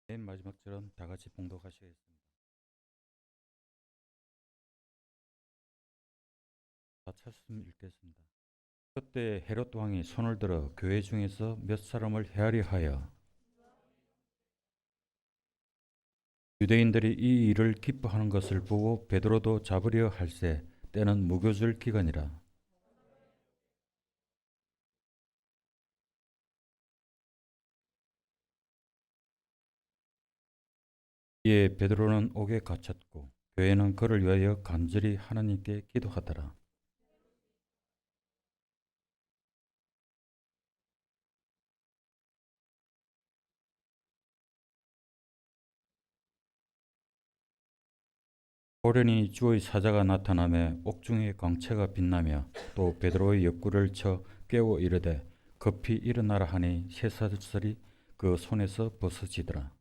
맨 마지막처럼 다 같이 봉독하시겠습니다. 다 찾으면 읽겠습니다. 그때 헤롯 왕이 손을 들어 교회 중에서 몇 사람을 헤아려 하여 유대인들이 이 일을 기뻐하는 것을 보고 베드로도 잡으려 할세 때는 무교절 기간이라. 이에 베드로는 옥에 갇혔고 교회는 그를 위하여 간절히 하나님께 기도하더라. 호련히 주의 사자가 나타나며 옥중의 광채가 빛나며 또 베드로의 옆구리를 쳐 깨워 이르되 급히 일어나라 하니 쇠사슬이 그 손에서 벗어지더라.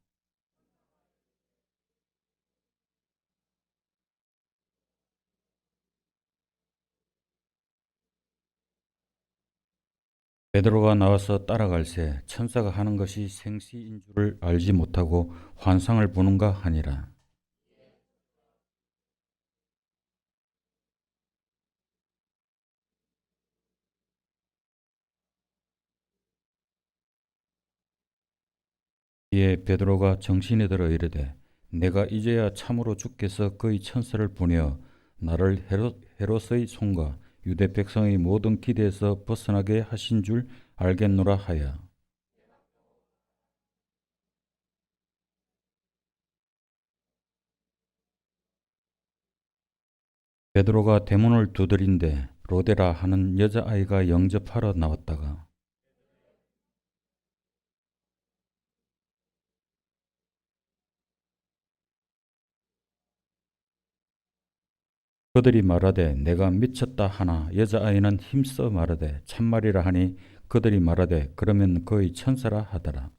베드로가 나와서 따라갈새 천사가 하는 것이 생시인 줄을 알지 못하고 환상을 보는가 하니라. 이에 베드로가 정신이 들어 이르되 내가 이제야 참으로 주께서 그의 천사를 보내어 나를 헤롯의 손과 유대 백성의 모든 기대에서 벗어나게 하신 줄 알겠노라 하여 베드로가 대문을 두드린데 로데라 하는 여자아이가 영접하러 나왔다가 그들이 말하되 내가 미쳤다 하나 여자아이는 힘써 말하되 참말이라 하니 그들이 말하되 그러면 그의 천사라 하더라.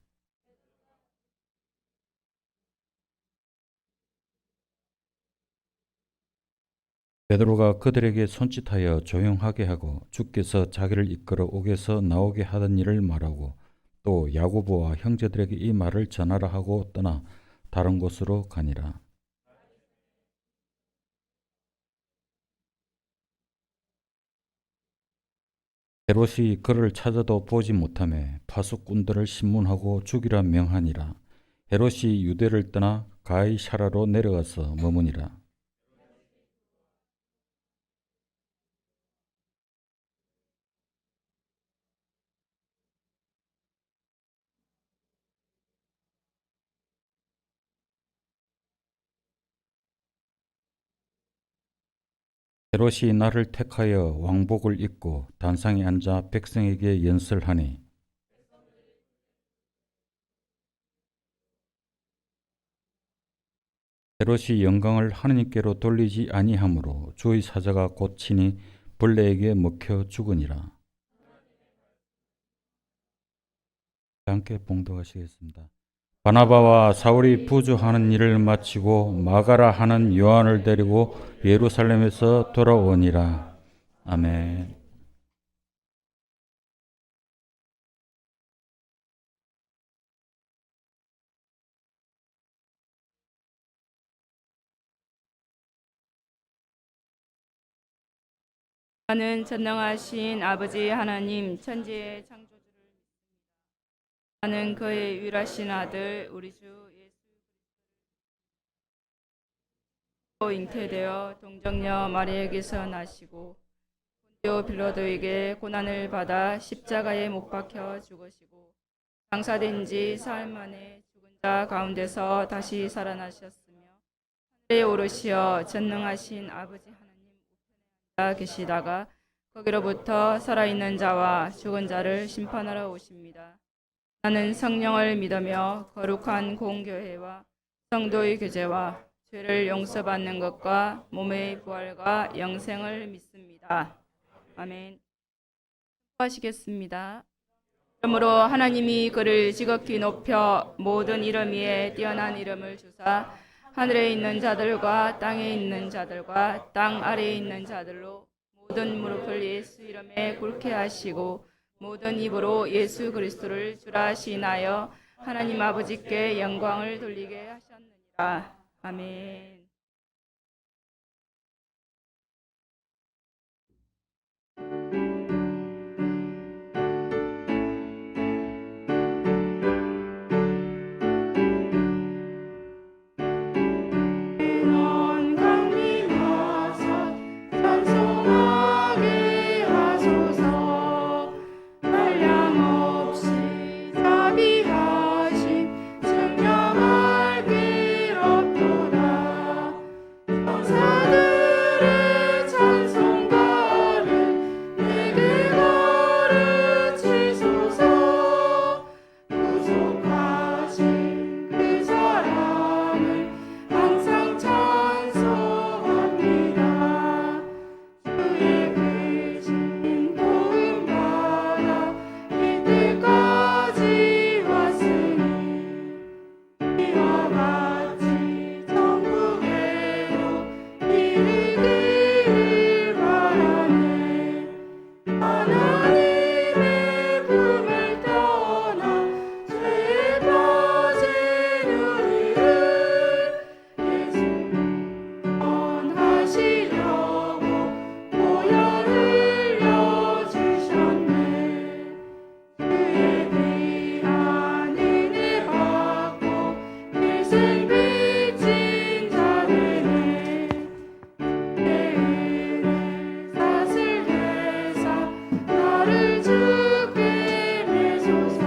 베드로가 그들에게 손짓하여 조용하게 하고 주께서 자기를 이끌어 옥에서 나오게 하던 일을 말하고 또 야고보와 형제들에게 이 말을 전하라 하고 떠나 다른 곳으로 가니라. 헤롯이 그를 찾아도 보지 못하매 파수꾼들을 신문하고 죽이라 명하니라. 헤롯이 유대를 떠나 가이사라로 내려가서 머무니라. 헤롯이 나를 택하여 왕복을 입고 단상에 앉아 백성에게 연설하니 헤롯이 영광을 하느님께로 돌리지 아니하므로 주의 사자가 곧 친히 벌레에게 먹혀 죽으니라. 함께 봉독하시겠습니다. 바나바와 사울이 부주하는 일을 마치고 마가라 하는 요한을 데리고 예루살렘에서 돌아오니라. 아멘. 나는 전능하신 아버지 하나님 천지의 창조주를 나는 그의 유일하신 아들 우리 주 예수로 잉태되어 동정녀 마리에게서 나시고 본디오 빌라도에게 고난을 받아 십자가에 못 박혀 죽으시고 장사된 지 사흘 만에 죽은 자 가운데서 다시 살아나셨으며 하늘에 오르시어 전능하신 아버지 하나님 우편에 앉아 계시다가 거기로부터 살아있는 자와 죽은 자를 심판하러 오십니다. 나는 성령을 믿으며 거룩한 공교회와 성도의 교제와 죄를 용서받는 것과 몸의 부활과 영생을 믿습니다. 아멘. 하시겠습니다. 그러므로 하나님이 그를 지극히 높여 모든 이름 위에 뛰어난 이름을 주사 하늘에 있는 자들과 땅에 있는 자들과 땅 아래에 있는 자들로 모든 무릎을 예수 이름에 꿇게 하시고 모든 입으로 예수 그리스도를 주라 시인하여 하나님 아버지께 영광을 돌리게 하셨느니라. 아멘. 찬송하게 하소서. 한량없이 자비하신 증명할 길 없도다. 천사들의 찬송가를 내게 가르치소서. 구속하신 그 사랑을 항상 찬송합니다. 주의 크신 도움받아 이때까지 왔으니 이와 같이 천국에로 이르기를 바라네. 하나님의 품을 떠나 죄에 빠진 우리를 예수님 원하시려고 보혈 흘려주셨네. 주에 대한 은혜 받고 일생 빚진 자들의 내 은혜 사슬 되사 나를 주께 매소서.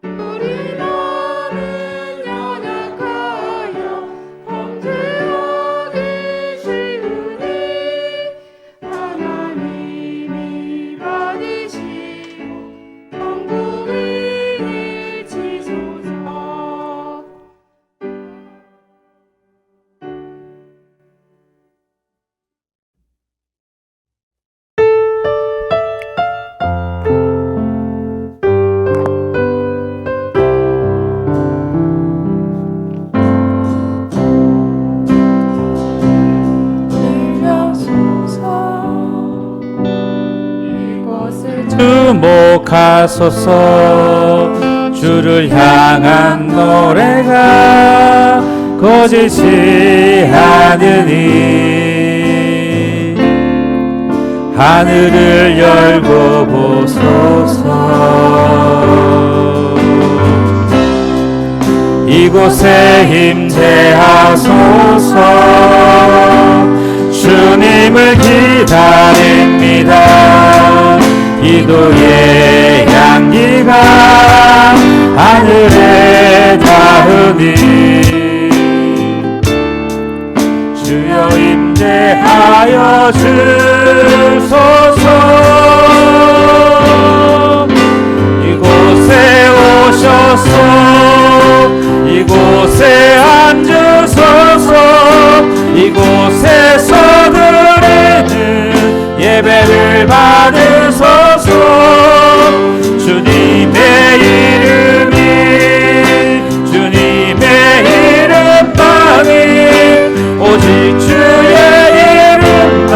우리 나는 연약하여 범죄하기 쉬우니 하나님이 받으시고 영국을 일치소서. 이곳을 주목하소서. 주를 향한 노래가 거짓이 아니니 하늘을 열고 보소서. 이곳에 임재하소서. 주님을 기다립니다. 기도의 향기가 하늘에 닿으니 주여 임재하여 주소서. 이곳에 오셔서 이곳에 앉으소서. 이곳에서 드리는 예배를 받으소서. 주님의 이름이 주님의 이름만이 오직 주의 이름만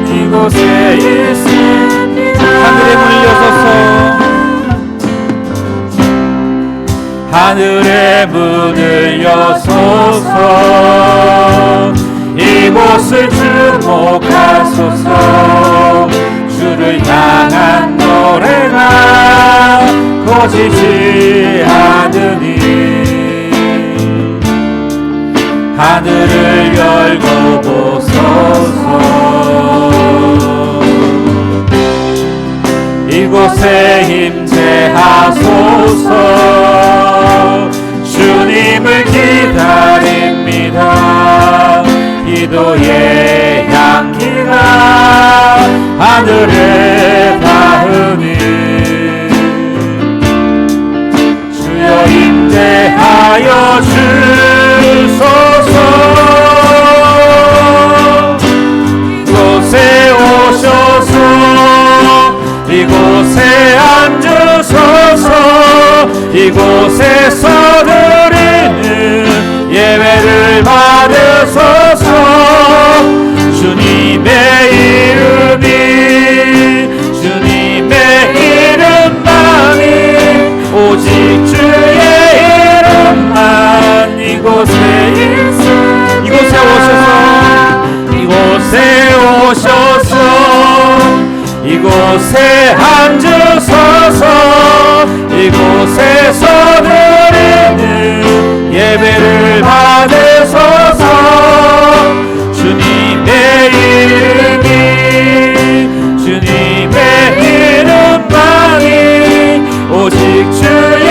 이곳에 있습니다. 하늘에 물려서서 하늘의 문을 여소서. 이곳을 주목하소서. 주를 향한 노래가 거짓이 않으니 하늘을 열고 보소서. 이곳에 임재하소서. 주님을 기다립니다. 기도의 향기가 하늘에 닿으니 주여 임재하여 주소서. 이곳에 오셔서 이곳에 앉으소서. 이곳에서 드리는 예배를 받으소서. 주님의 이름이 주님의 이름만이 오직 주 이곳에 앉으소서. 이곳에서 드리는 예배를 받으소서. 주님의 이름이 주님의 이름만이 오직 주의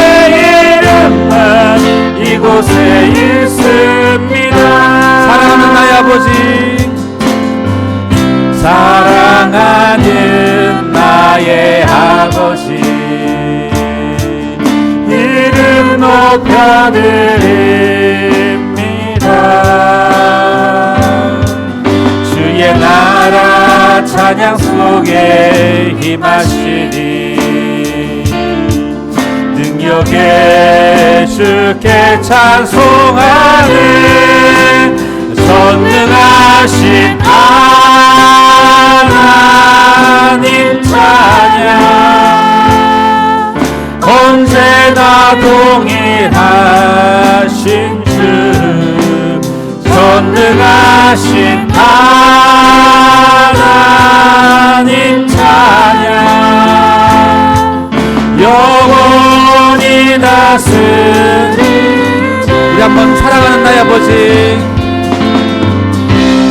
이름만 이곳에 있습니다. 사랑하는 나의 아버지, 사랑하는 나의 아버지, 이름 높여드립니다. 주의 나라 찬양 속에 힘하시니 능력의 주께 찬송하는 전능하신 하나님 찬양. 언제나 동일하신 주 전능하신 하나님 찬양. 영원히 다스리. 우리 한번 사랑하는 나의 아버지,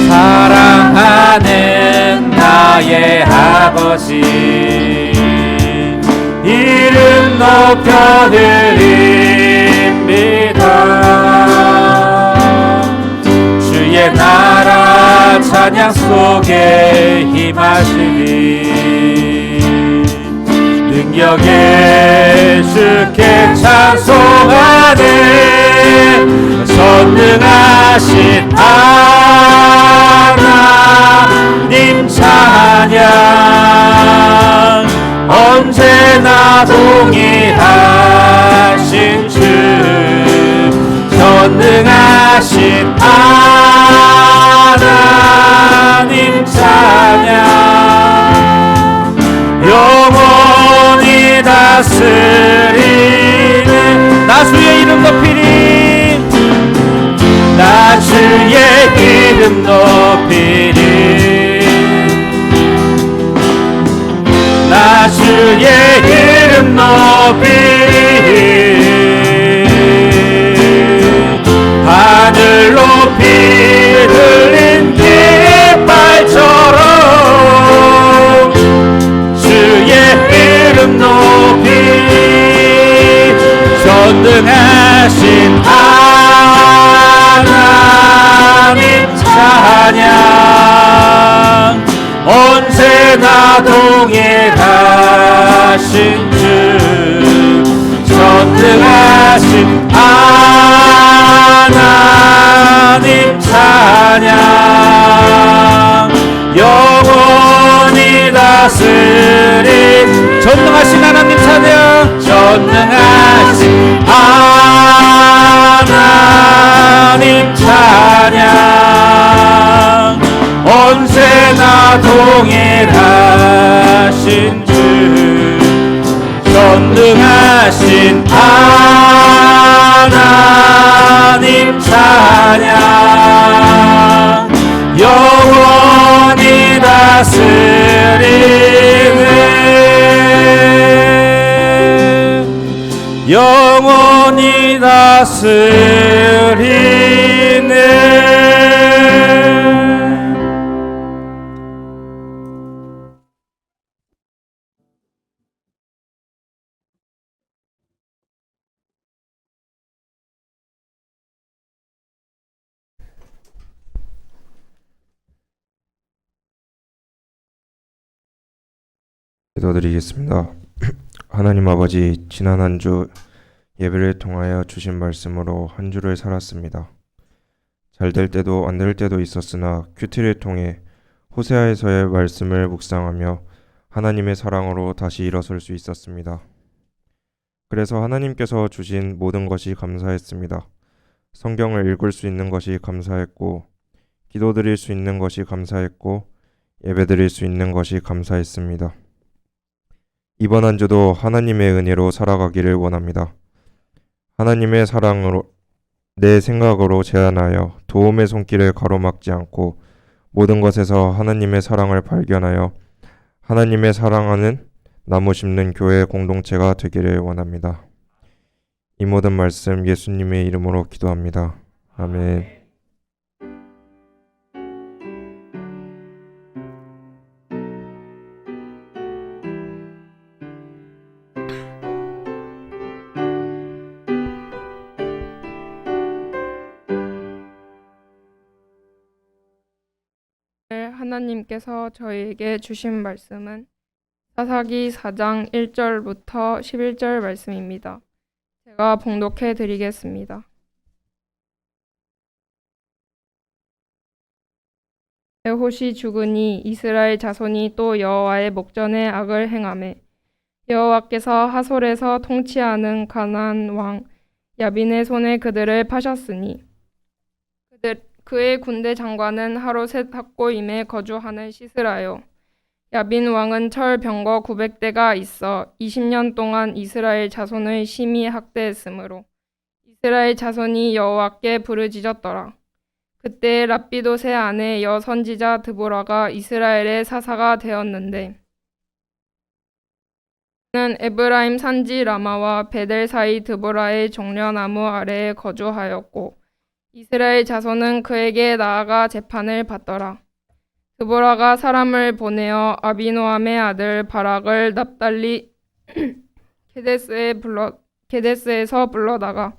사랑하는 나의 아버지, 이름 높여드립니다. 주의 나라 찬양 속에 힘하시니 능력의 주께 찬송하는 전능하신 하나님 찬양. 언제나 동일하신 주 전능하신 하나님 찬양. 영원히 다스리는 나 주의 이름 높이리. 나 주의 이름 높이리. 나 주의 이름 높이리. 하늘 높이 들린 깃발처럼 주의 이름 높이. 전능하신 하나님 찬양. 언제나 동일하신 주 전능하신 하나님 찬양. 영원히 다스린 전능하신 하나님 찬양. 전능하신 하나님 찬양. 언제나 동일하신 주 전능하신 하나님 찬양. 영원히 다스리는 영원히 다스리네. 기도드리겠습니다. 하나님 아버지, 지난 한 주 예배를 통하여 주신 말씀으로 한 주를 살았습니다. 잘 될 때도 안 될 때도 있었으나 큐티를 통해 호세아에서의 말씀을 묵상하며 하나님의 사랑으로 다시 일어설 수 있었습니다. 그래서 하나님께서 주신 모든 것이 감사했습니다. 성경을 읽을 수 있는 것이 감사했고, 기도드릴 수 있는 것이 감사했고, 예배드릴 수 있는 것이 감사했습니다. 이번 한 주도 하나님의 은혜로 살아가기를 원합니다. 하나님의 사랑으로 내 생각으로 제한하여 도움의 손길을 가로막지 않고 모든 것에서 하나님의 사랑을 발견하여 하나님의 사랑하는 나무 심는 교회 공동체가 되기를 원합니다. 이 모든 말씀 예수님의 이름으로 기도합니다. 아멘. 하나님께서 저희에게 주신 말씀은 사사기 4장 1절부터 11절 말씀입니다. 제가 봉독해 드리겠습니다. 에봇이 죽으니 이스라엘 자손이 또 여호와의 목전에 악을 행하매 여호와께서 하솔에서 통치하는 가나안 왕 야빈의 손에 그들을 파셨으니 그의 군대 장관은 하로셋 학고임에 거주하는 시스라요. 야빈 왕은 철 병거 900대가 있어 20년 동안 이스라엘 자손을 심히 학대했으므로 이스라엘 자손이 여호와께 부르짖었더라. 그때 랍비돗의 아내 여선지자 드보라가 이스라엘의 사사가 되었는데 그는 에브라임 산지 라마와 베델 사이 드보라의 종려나무 아래에 거주하였고 이스라엘 자손은 그에게 나아가 재판을 받더라. 드보라가 사람을 보내어 아비노함의 아들 바락을 납달리 게데스에서 불러다가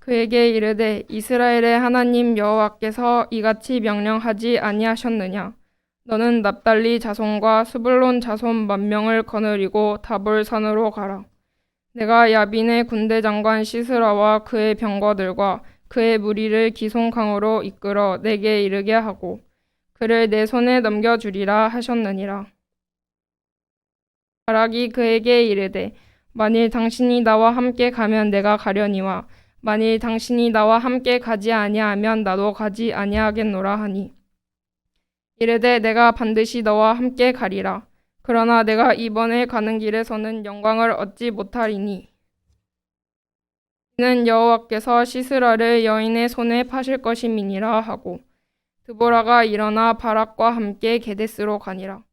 그에게 이르되 이스라엘의 하나님 여호와께서 이같이 명령하지 아니하셨느냐? 너는 납달리 자손과 스불론 자손 10,000명을 거느리고 다볼산으로 가라. 내가 야빈의 군대 장관 시스라와 그의 병거들과 그의 무리를 기송강으로 이끌어 내게 이르게 하고 그를 내 손에 넘겨주리라 하셨느니라. 바락이 그에게 이르되 만일 당신이 나와 함께 가면 내가 가려니와 만일 당신이 나와 함께 가지 아니하면 나도 가지 아니하겠노라 하니 이르되 내가 반드시 너와 함께 가리라. 그러나 내가 이번에 가는 길에서는 영광을 얻지 못하리니 이는 여호와께서 시스라를 여인의 손에 파실 것임이니라 하고 드보라가 일어나 바락과 함께 게데스로 가니라.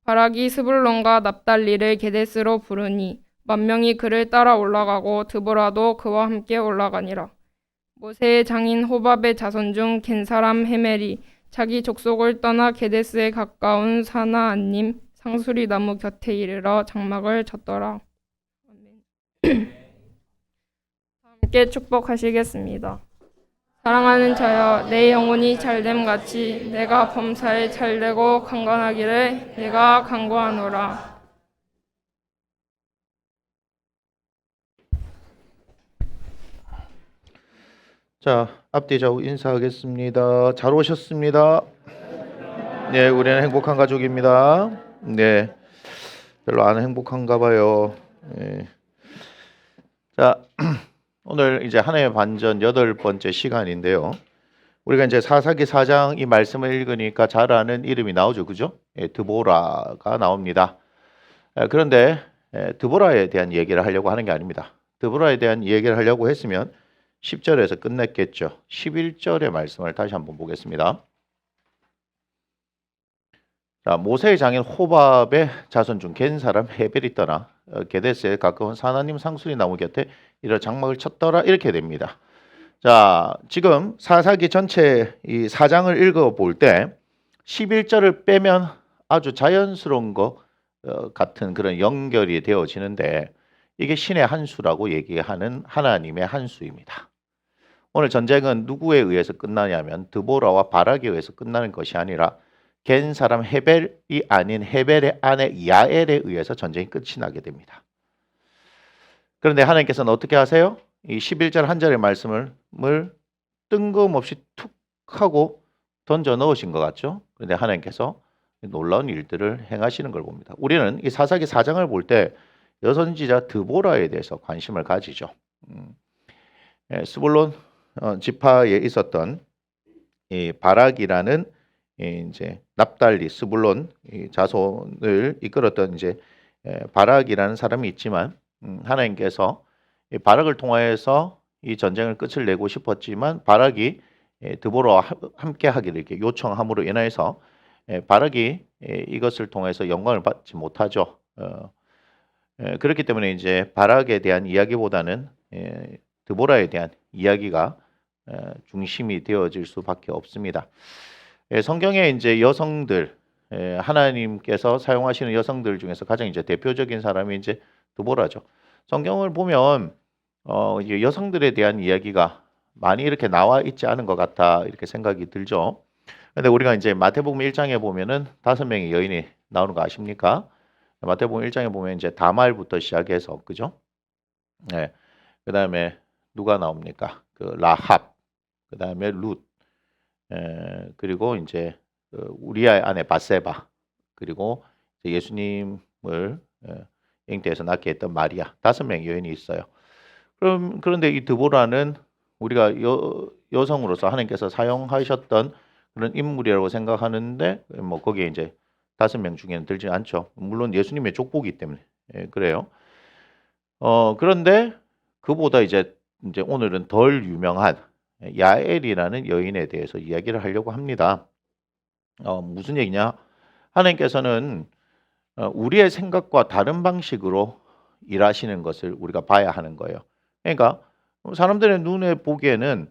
바락이 스불론과 납달리를 게데스로 부르니 10,000명이 그를 따라 올라가고 드보라도 그와 함께 올라가니라. 모세의 장인 호밥의 자손 중 겐 사람 헤멜이 자기 족속을 떠나 게데스에 가까운 사나안님 상수리 나무 곁에 이르러 장막을 쳤더라. 함께 축복하시겠습니다. 사랑하는 자여, 내 영혼이 잘됨 같이 내가 범사에 잘되고 강건하기를 내가 간구하노라. 자, 앞뒤 좌우 인사하겠습니다. 잘 오셨습니다. 네, 우리는 행복한 가족입니다. 네, 별로 안 행복한가 봐요. 네. 자, 오늘 이제 한 해 반전 8번째 시간인데요. 우리가 이제 사사기 4장 이 말씀을 읽으니까 잘 아는 이름이 나오죠, 그죠? 드보라가 나옵니다. 그런데 드보라에 대한 얘기를 하려고 하는 게 아닙니다. 드보라에 대한 얘기를 하려고 했으면 10절에서 끝냈겠죠. 11절의 말씀을 다시 한번 보겠습니다. 자, 모세의 장인 호밥의 자손 중 겐 사람 헤벨이 떠나 게데스에 가까운 사나님 상수리 나무 곁에 이런 장막을 쳤더라, 이렇게 됩니다. 자, 지금 사사기 전체 이 4장을 읽어볼 때 11절을 빼면 아주 자연스러운 것 같은 그런 연결이 되어지는데 이게 신의 한 수라고 얘기하는 하나님의 한 수입니다. 오늘 전쟁은 누구에 의해서 끝나냐면 드보라와 바락에 의해서 끝나는 것이 아니라 겐 사람 헤벨이 아닌 헤벨의 아내 야엘에 의해서 전쟁이 끝이 나게 됩니다. 그런데 하나님께서는 어떻게 하세요? 이 11절 한 절의 말씀을 뜬금없이 툭 하고 던져 넣으신 것 같죠? 그런데 하나님께서 놀라운 일들을 행하시는 걸 봅니다. 우리는 이 사사기 4장을 볼 때 여선지자 드보라에 대해서 관심을 가지죠. 스불론 지파에 있었던 이 바락이라는 이제 납달리 스불론 자손을 이끌었던 이제 바락이라는 사람이 있지만 하나님께서 이 바락을 통하여서 이 전쟁을 끝을 내고 싶었지만 바락이 드보라와 함께 하기를 이렇게 요청함으로 인하여서 바락이 이것을 통해서 영광을 받지 못하죠. 그렇기 때문에 이제 바락에 대한 이야기보다는 드보라에 대한 이야기가 중심이 되어질 수밖에 없습니다. 성경에 이제 여성들, 하나님께서 사용하시는 여성들 중에서 가장 이제 대표적인 사람이 이제 드보라죠. 성경을 보면 이게 여성들에 대한 이야기가 많이 이렇게 나와 있지 않은 것 같다 이렇게 생각이 들죠. 근데 우리가 이제 마태복음 1장에 보면은 5명의 여인이 나오는 거 아십니까? 마태복음 1장에 보면 이제 다말부터 시작해서 그죠? 네. 그다음에 누가 나옵니까? 그 라합, 그다음에 룻, 그리고 이제 우리아의 아내 바세바, 그리고 예수님을 잉태해서 낳게 했던 마리아 5명의 여인이 있어요. 그런데 이 드보라는 우리가 여성으로서 하나님께서 사용하셨던 그런 인물이라고 생각하는데 뭐 거기에 이제 5명 중에는 들지 않죠. 물론 예수님의 족보기 때문에 그래요. 그런데 그보다 이제 오늘은 덜 유명한 야엘이라는 여인에 대해서 이야기를 하려고 합니다. 무슨 얘기냐? 하나님께서는 우리의 생각과 다른 방식으로 일하시는 것을 우리가 봐야 하는 거예요. 그러니까 사람들의 눈에 보기에는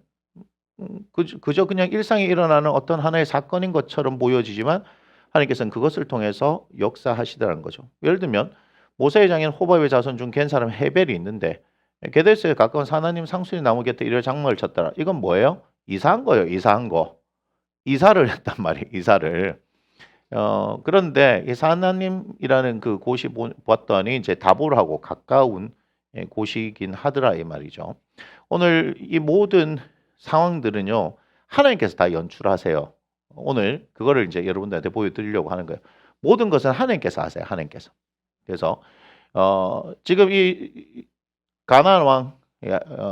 그저 그냥 일상에 일어나는 어떤 하나의 사건인 것처럼 보여지지만 하나님께서는 그것을 통해서 역사하시더라는 거죠. 예를 들면 모세의 장인 호밥의 자손 중 갠 사람 헤벨이 있는데 게데스에 가까운 사나님 상수리 나무 곁에 이를 장막을 쳤더라. 이건 뭐예요? 이사한 거예요. 이사한 거. 이사를 했단 말이에요. 이사를. 그런데 이 사나님이라는 그 곳이 봤더니 이제 다볼하고 가까운 곳이긴 하더라 이 말이죠. 오늘 이 모든 상황들은요 하나님께서 다 연출하세요. 오늘 그거를 이제 여러분들한테 보여드리려고 하는 거예요. 모든 것은 하나님께서 하세요. 하나님께서. 그래서 지금 이 가나안 왕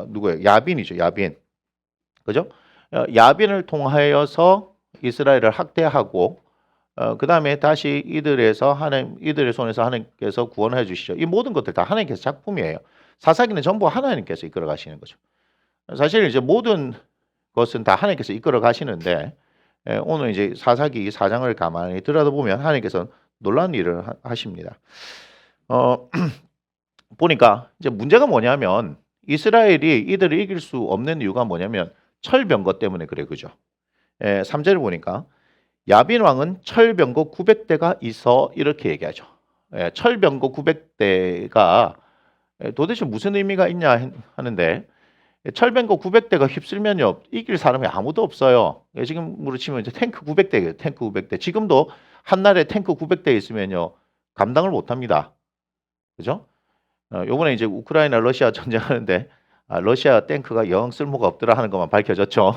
누구예요? 야빈이죠. 야빈. 그죠? 야빈을 통하여서 이스라엘을 학대하고 그 다음에 다시 이들의 손에서 하나님께서 구원해 주시죠. 이 모든 것들 다 하나님께서 작품이에요. 사사기는 전부 하나님께서 이끌어 가시는 거죠. 사실 이제 모든 것은 다 하나님께서 이끌어 가시는데 오늘 이제 사사기 4장을 가만히 들여다보면 하나님께서 놀라운 일을 하십니다. 보니까 이제 문제가 뭐냐면 이스라엘이 이들을 이길 수 없는 이유가 뭐냐면 철병거 때문에 그래 그죠? 3절을 보니까 야빈 왕은 철병거 900대가 있어 이렇게 얘기하죠. 철병거 900대가 도대체 무슨 의미가 있냐 하는데 철병거 900대가 휩쓸면요 이길 사람이 아무도 없어요. 지금으로 치면 이제 탱크 900대예요. 탱크 900대. 지금도 한날에 탱크 900대 있으면요 감당을 못합니다. 그죠? 요번에 이제 우크라이나 러시아 전쟁하는데 러시아 탱크가 영 쓸모가 없더라 하는 것만 밝혀졌죠.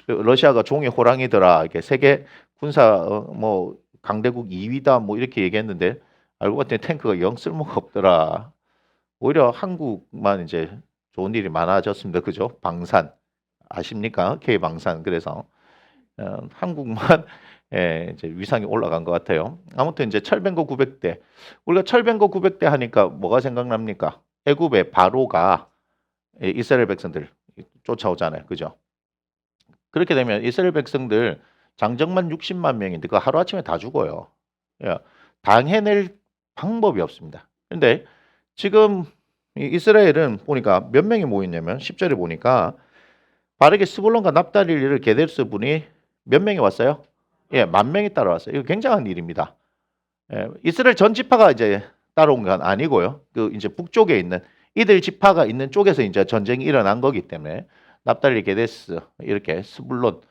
러시아가 종의 호랑이더라. 이렇게 세계 군사 뭐 강대국 2위다 뭐 이렇게 얘기했는데 알고 봤더니 탱크가 영 쓸모가 없더라. 오히려 한국만 이제 좋은 일이 많아졌습니다. 그죠? 방산 아십니까? K방산. 그래서 한국만 이제 위상이 올라간 것 같아요. 아무튼 이제 철병거 900대. 우리가 철병거 900대 하니까 뭐가 생각납니까? 애굽의 바로가 이스라엘 백성들 쫓아오잖아요. 그죠? 그렇게 되면 이스라엘 백성들 장정만 60만 명인데 그 하루아침에 다 죽어요. 당해낼 방법이 없습니다. 근데 지금 이스라엘은 보니까 몇 명이 모였냐면 10절에 보니까 바르게 스불론과 납달리를 게데스 분이 몇 명이 왔어요? 10,000명이 따라왔어요. 이거 굉장한 일입니다. 이스라엘 전 지파가 이제 따라온 건 아니고요. 그 이제 북쪽에 있는 이들 지파가 있는 쪽에서 이제 전쟁이 일어난 거기 때문에 납달리 게데스 이렇게 스불론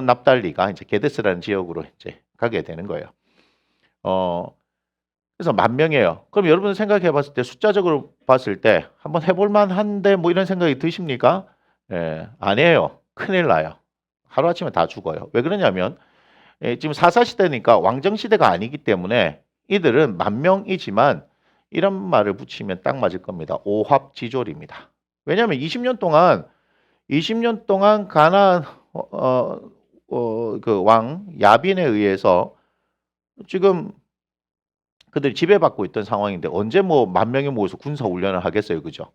납달리가 이제 게데스라는 지역으로 이제 가게 되는 거예요. 그래서 10,000명이에요. 그럼 여러분 생각해 봤을 때 숫자적으로 봤을 때 한번 해볼 만한데 뭐 이런 생각이 드십니까? 아니에요. 큰일 나요. 하루아침에 다 죽어요. 왜 그러냐면 지금 사사시대니까 왕정시대가 아니기 때문에 이들은 10,000명이지만 이런 말을 붙이면 딱 맞을 겁니다. 오합지졸입니다. 왜냐하면 20년 동안 가나안 그 왕 야빈에 의해서 지금 그들이 지배받고 있던 상황인데 언제 뭐 10,000명이 모여서 군사 훈련을 하겠어요, 그죠?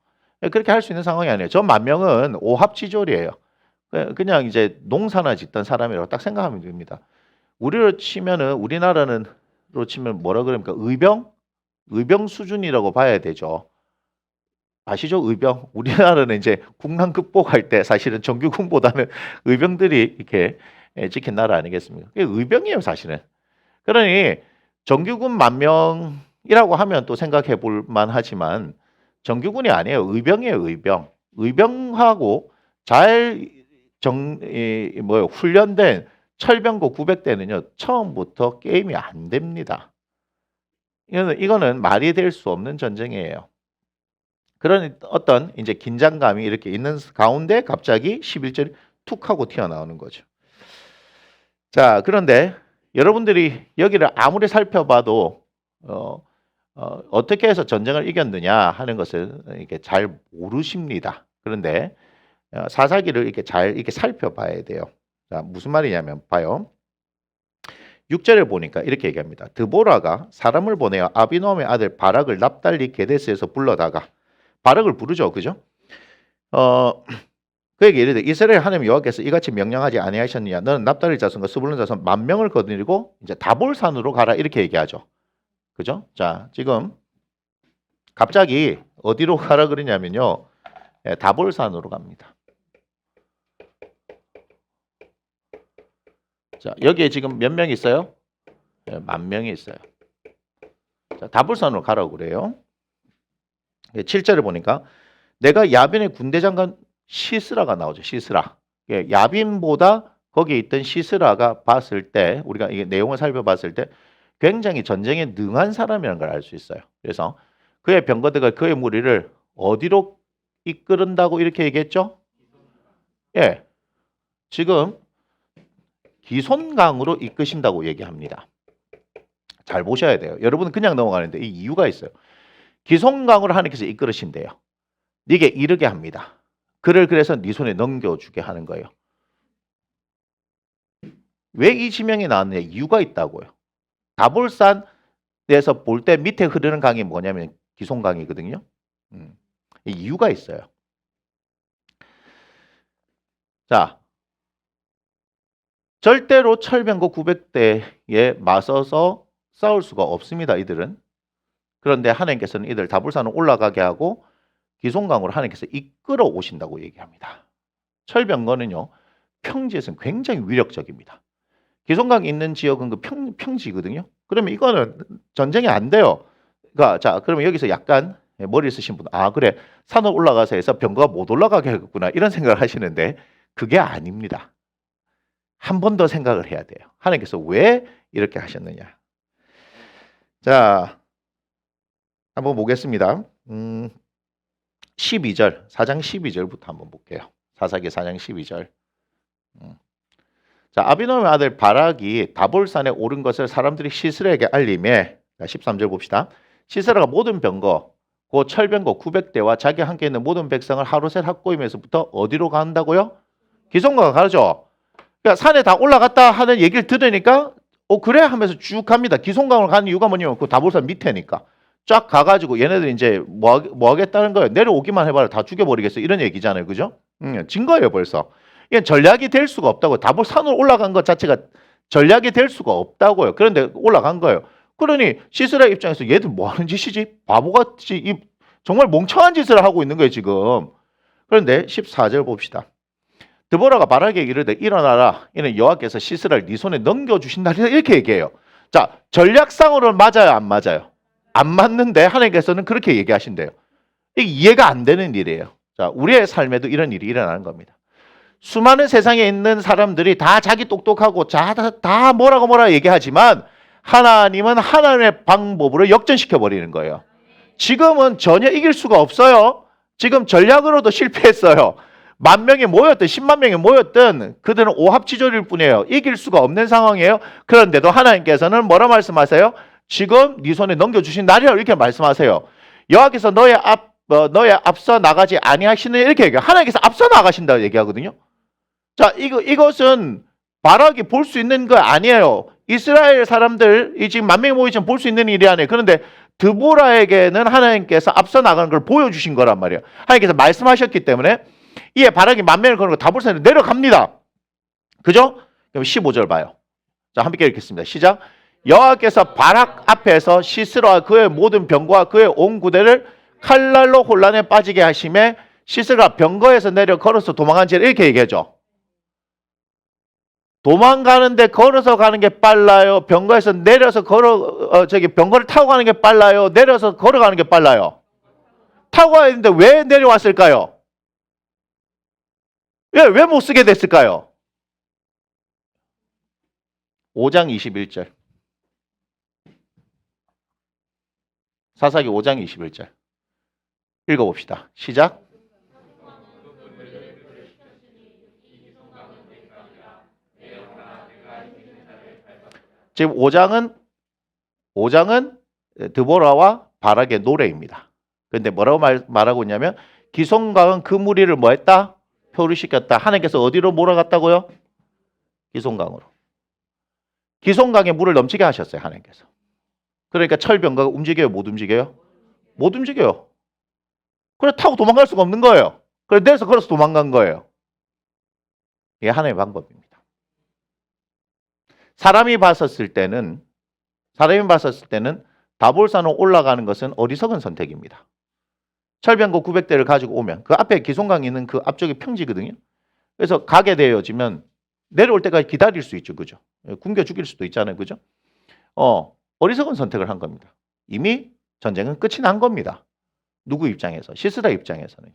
그렇게 할 수 있는 상황이 아니에요. 저 10,000명은 오합지졸이에요. 그냥 이제 농사나 짓던 사람이라고 딱 생각하면 됩니다. 우리로 치면은 우리나라는 로 치면 뭐라 그럽니까? 의병 수준이라고 봐야 되죠. 아시죠? 의병. 우리나라는 이제 국난 극복할 때 사실은 정규군보다는 의병들이 이렇게 지킨 나라 아니겠습니까? 그게 의병이에요, 사실은. 그러니 정규군 10,000명이라고 하면 또 생각해 볼 만하지만 정규군이 아니에요. 의병이에요, 의병. 의병하고 잘 훈련된 철병고 900대는요, 처음부터 게임이 안 됩니다. 이거는 말이 될 수 없는 전쟁이에요. 그런 어떤 이제 긴장감이 이렇게 있는 가운데 갑자기 11절이 툭 하고 튀어나오는 거죠. 자, 그런데 여러분들이 여기를 아무리 살펴봐도 어떻게 해서 전쟁을 이겼느냐 하는 것을 이렇게 잘 모르십니다. 그런데 사사기를 이렇게 살펴봐야 돼요. 자, 무슨 말이냐면 봐요. 6절을 보니까 이렇게 얘기합니다. 드보라가 사람을 보내어 아비노함의 아들 바락을 납달리 게데스에서 불러다가 바락을 부르죠, 그죠? 그에게 이르되 이스라엘 하나님 여호와께서 이같이 명령하지 아니하셨느냐? 너는 납달리 자손과 스불론 자손 10,000명을 거느리고 이제 다볼산으로 가라 이렇게 얘기하죠, 그죠? 자, 지금 갑자기 어디로 가라 그러냐면요, 다볼산으로 갑니다. 자, 여기에 지금 몇 명 있어요? 10,000명이 있어요. 자, 다볼산으로 가라고 그래요. 7절을 보니까 내가 야빈의 군대 장관 시스라가 나오죠. 시스라. 야빈보다 거기에 있던 시스라가 봤을 때 우리가 이 내용을 살펴봤을 때 굉장히 전쟁에 능한 사람이라는 걸 알 수 있어요. 그래서 그의 병거들과 그의 무리를 어디로 이끌은다고 이렇게 얘기했죠? 예, 지금 기손강으로 이끄신다고 얘기합니다. 잘 보셔야 돼요. 여러분은 그냥 넘어가는데 이 이유가 있어요. 기손강으로 하나님께서 이끌으신대요. 네게 이르게 합니다. 그를 그래서 네 손에 넘겨주게 하는 거예요. 왜 이 지명이 나왔느냐? 이유가 있다고요. 다볼산에서 볼 때 밑에 흐르는 강이 뭐냐면 기손강이거든요. 이유가 있어요. 자, 절대로 철병거 900대에 맞서서 싸울 수가 없습니다. 이들은. 그런데 하나님께서는 이들 다볼산을 올라가게 하고 기손강으로 하나님께서 이끌어 오신다고 얘기합니다. 철병거는요, 평지에서는 굉장히 위력적입니다. 기손강이 있는 지역은 그 평지거든요. 그러면 이거는 전쟁이 안 돼요. 그러니까 자, 그러면 여기서 약간 머리 쓰신 분, 아 그래, 산을 올라가서 해서 병거가 못 올라가게 하겠구나 이런 생각을 하시는데 그게 아닙니다. 한 번 더 생각을 해야 돼요. 하나님께서 왜 이렇게 하셨느냐. 자, 한번 보겠습니다. 12절, 4장 12절부터 한번 볼게요. 사사기 4장 12절. 자, 아비노함의 아들 바락이 다볼산에 오른 것을 사람들이 시스라에게 알림해. 13절 봅시다. 시스라가 모든 병거, 곧 철병거 900대와 자기 함께 있는 모든 백성을 하루셋 학고임에서부터 어디로 간다고요? 기손강으로 가죠. 그러니까 산에 다 올라갔다 하는 얘기를 들으니까 그래 하면서 쭉 갑니다. 기손강으로 가는 이유가 뭐냐면 그 다볼산 밑에니까 쫙 가가지고 얘네들 이제 뭐 하겠다는 거예요. 내려오기만 해봐라 다 죽여버리겠어 이런 얘기잖아요, 그죠? 증거예요 벌써. 이게 전략이 될 수가 없다고요. 다볼산으로 올라간 것 자체가 전략이 될 수가 없다고요. 그런데 올라간 거예요. 그러니 시스라 입장에서 얘들 뭐 하는 짓이지? 바보같이 정말 멍청한 짓을 하고 있는 거예요 지금. 그런데 14절 봅시다. 드보라가 바락에게 이르되 일어나라. 이는 여호와께서 시스라를 네 손에 넘겨주신다 이렇게 얘기해요. 자, 전략상으로는 맞아요 안 맞아요? 안 맞는데 하나님께서는 그렇게 얘기하신대요. 이게 이해가 안 되는 일이에요. 자, 우리의 삶에도 이런 일이 일어나는 겁니다. 수많은 세상에 있는 사람들이 다 자기 똑똑하고 다 뭐라 얘기하지만 하나님은 하나님의 방법으로 역전시켜 버리는 거예요. 지금은 전혀 이길 수가 없어요. 지금 전략으로도 실패했어요. 10,000명이 모였든 10만 명이 모였든 그들은 오합지졸일 뿐이에요. 이길 수가 없는 상황이에요. 그런데도 하나님께서는 뭐라 말씀하세요? 지금 네 손에 넘겨주신 날이라 이렇게 말씀하세요. 여호와께서 너의 앞서 나가지 아니하시는 이렇게 얘기해요. 하나님께서 앞서 나가신다고 얘기하거든요. 자, 이것은 바락이 볼 수 있는 거 아니에요. 이스라엘 사람들이 지금 10,000명이 모이지만 볼 수 있는 일이 아니에요. 그런데 드보라에게는 하나님께서 앞서 나가는 걸 보여주신 거란 말이에요. 하나님께서 말씀하셨기 때문에 이에 바락이 10,000명을 거는 거 다볼산으로 내려갑니다. 그죠? 그럼 15절 봐요. 자, 함께 읽겠습니다. 시작. 여호와께서 바락 앞에서 시스라와 그의 모든 병과 그의 온 구대를 칼날로 혼란에 빠지게 하심에 시스라가 병거에서 내려 걸어서 도망한지를 이렇게 얘기하죠. 도망가는데 걸어서 가는 게 빨라요? 병거에서 내려서 병거를 타고 가는 게 빨라요? 내려서 걸어가는 게 빨라요? 타고 가야 되는데 왜 내려왔을까요? 왜 못 쓰게 됐을까요? 5장 21절. 사사기 5장 21절. 읽어봅시다. 시작. 지금 5장은 드보라와 바락의 노래입니다. 그런데 뭐라고 말하고 있냐면 기송강은 그 무리를 뭐 했다? 표류시켰다. 하나님께서 어디로 몰아갔다고요? 기송강으로. 기송강에 물을 넘치게 하셨어요. 하나님께서. 그러니까 철병거가 움직여요? 못 움직여요? 못 움직여요. 그래 타고 도망갈 수가 없는 거예요. 그래 내려서 걸어서 도망간 거예요. 이게 하나님의 방법입니다. 사람이 봤었을 때는 다볼산으로 올라가는 것은 어리석은 선택입니다. 철병거 900대를 가지고 오면 그 앞에 기송강이 있는 그 앞쪽이 평지거든요. 그래서 가게 되어지면 내려올 때까지 기다릴 수 있죠. 그죠? 굶겨 죽일 수도 있잖아요. 그죠? 어리석은 선택을 한 겁니다. 이미 전쟁은 끝이 난 겁니다. 누구 입장에서? 시스라 입장에서는.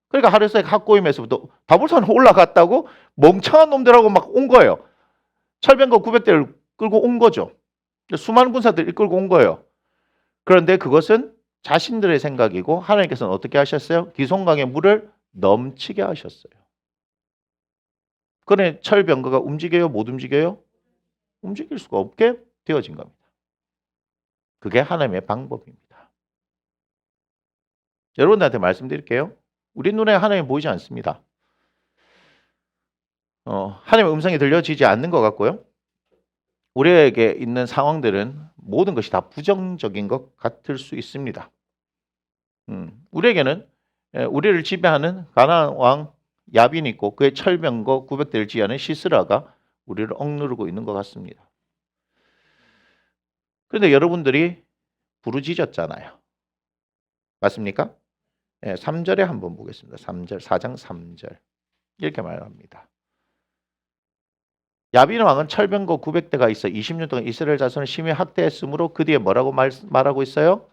그러니까 하루새 학고임에서부터 다볼산으로 올라갔다고 멍청한 놈들하고 막 온 거예요. 철병거 900대를 끌고 온 거죠. 수많은 군사들을 이끌고 온 거예요. 그런데 그것은 자신들의 생각이고 하나님께서는 어떻게 하셨어요? 기송강의 물을 넘치게 하셨어요. 그런데 철병거가 움직여요? 못 움직여요? 움직일 수가 없게 되어진 겁니다. 그게 하나님의 방법입니다. 여러분들한테 말씀드릴게요. 우리 눈에 하나님이 보이지 않습니다. 하나님의 음성이 들려지지 않는 것 같고요. 우리에게 있는 상황들은 모든 것이 다 부정적인 것 같을 수 있습니다. 우리에게는 우리를 지배하는 가나안 왕 야빈이 있고 그의 철병거 900대를 지휘하는 시스라가 우리를 억누르고 있는 것 같습니다. 그런데 여러분들이 부르짖었잖아요. 맞습니까? 3절에 한번 보겠습니다. 3절, 4장 3절. 이렇게 말합니다. 야빈 왕은 철병거 900대가 있어 20년 동안 이스라엘 자손을 심히 학대했으므로 그 뒤에 뭐라고 말하고 있어요?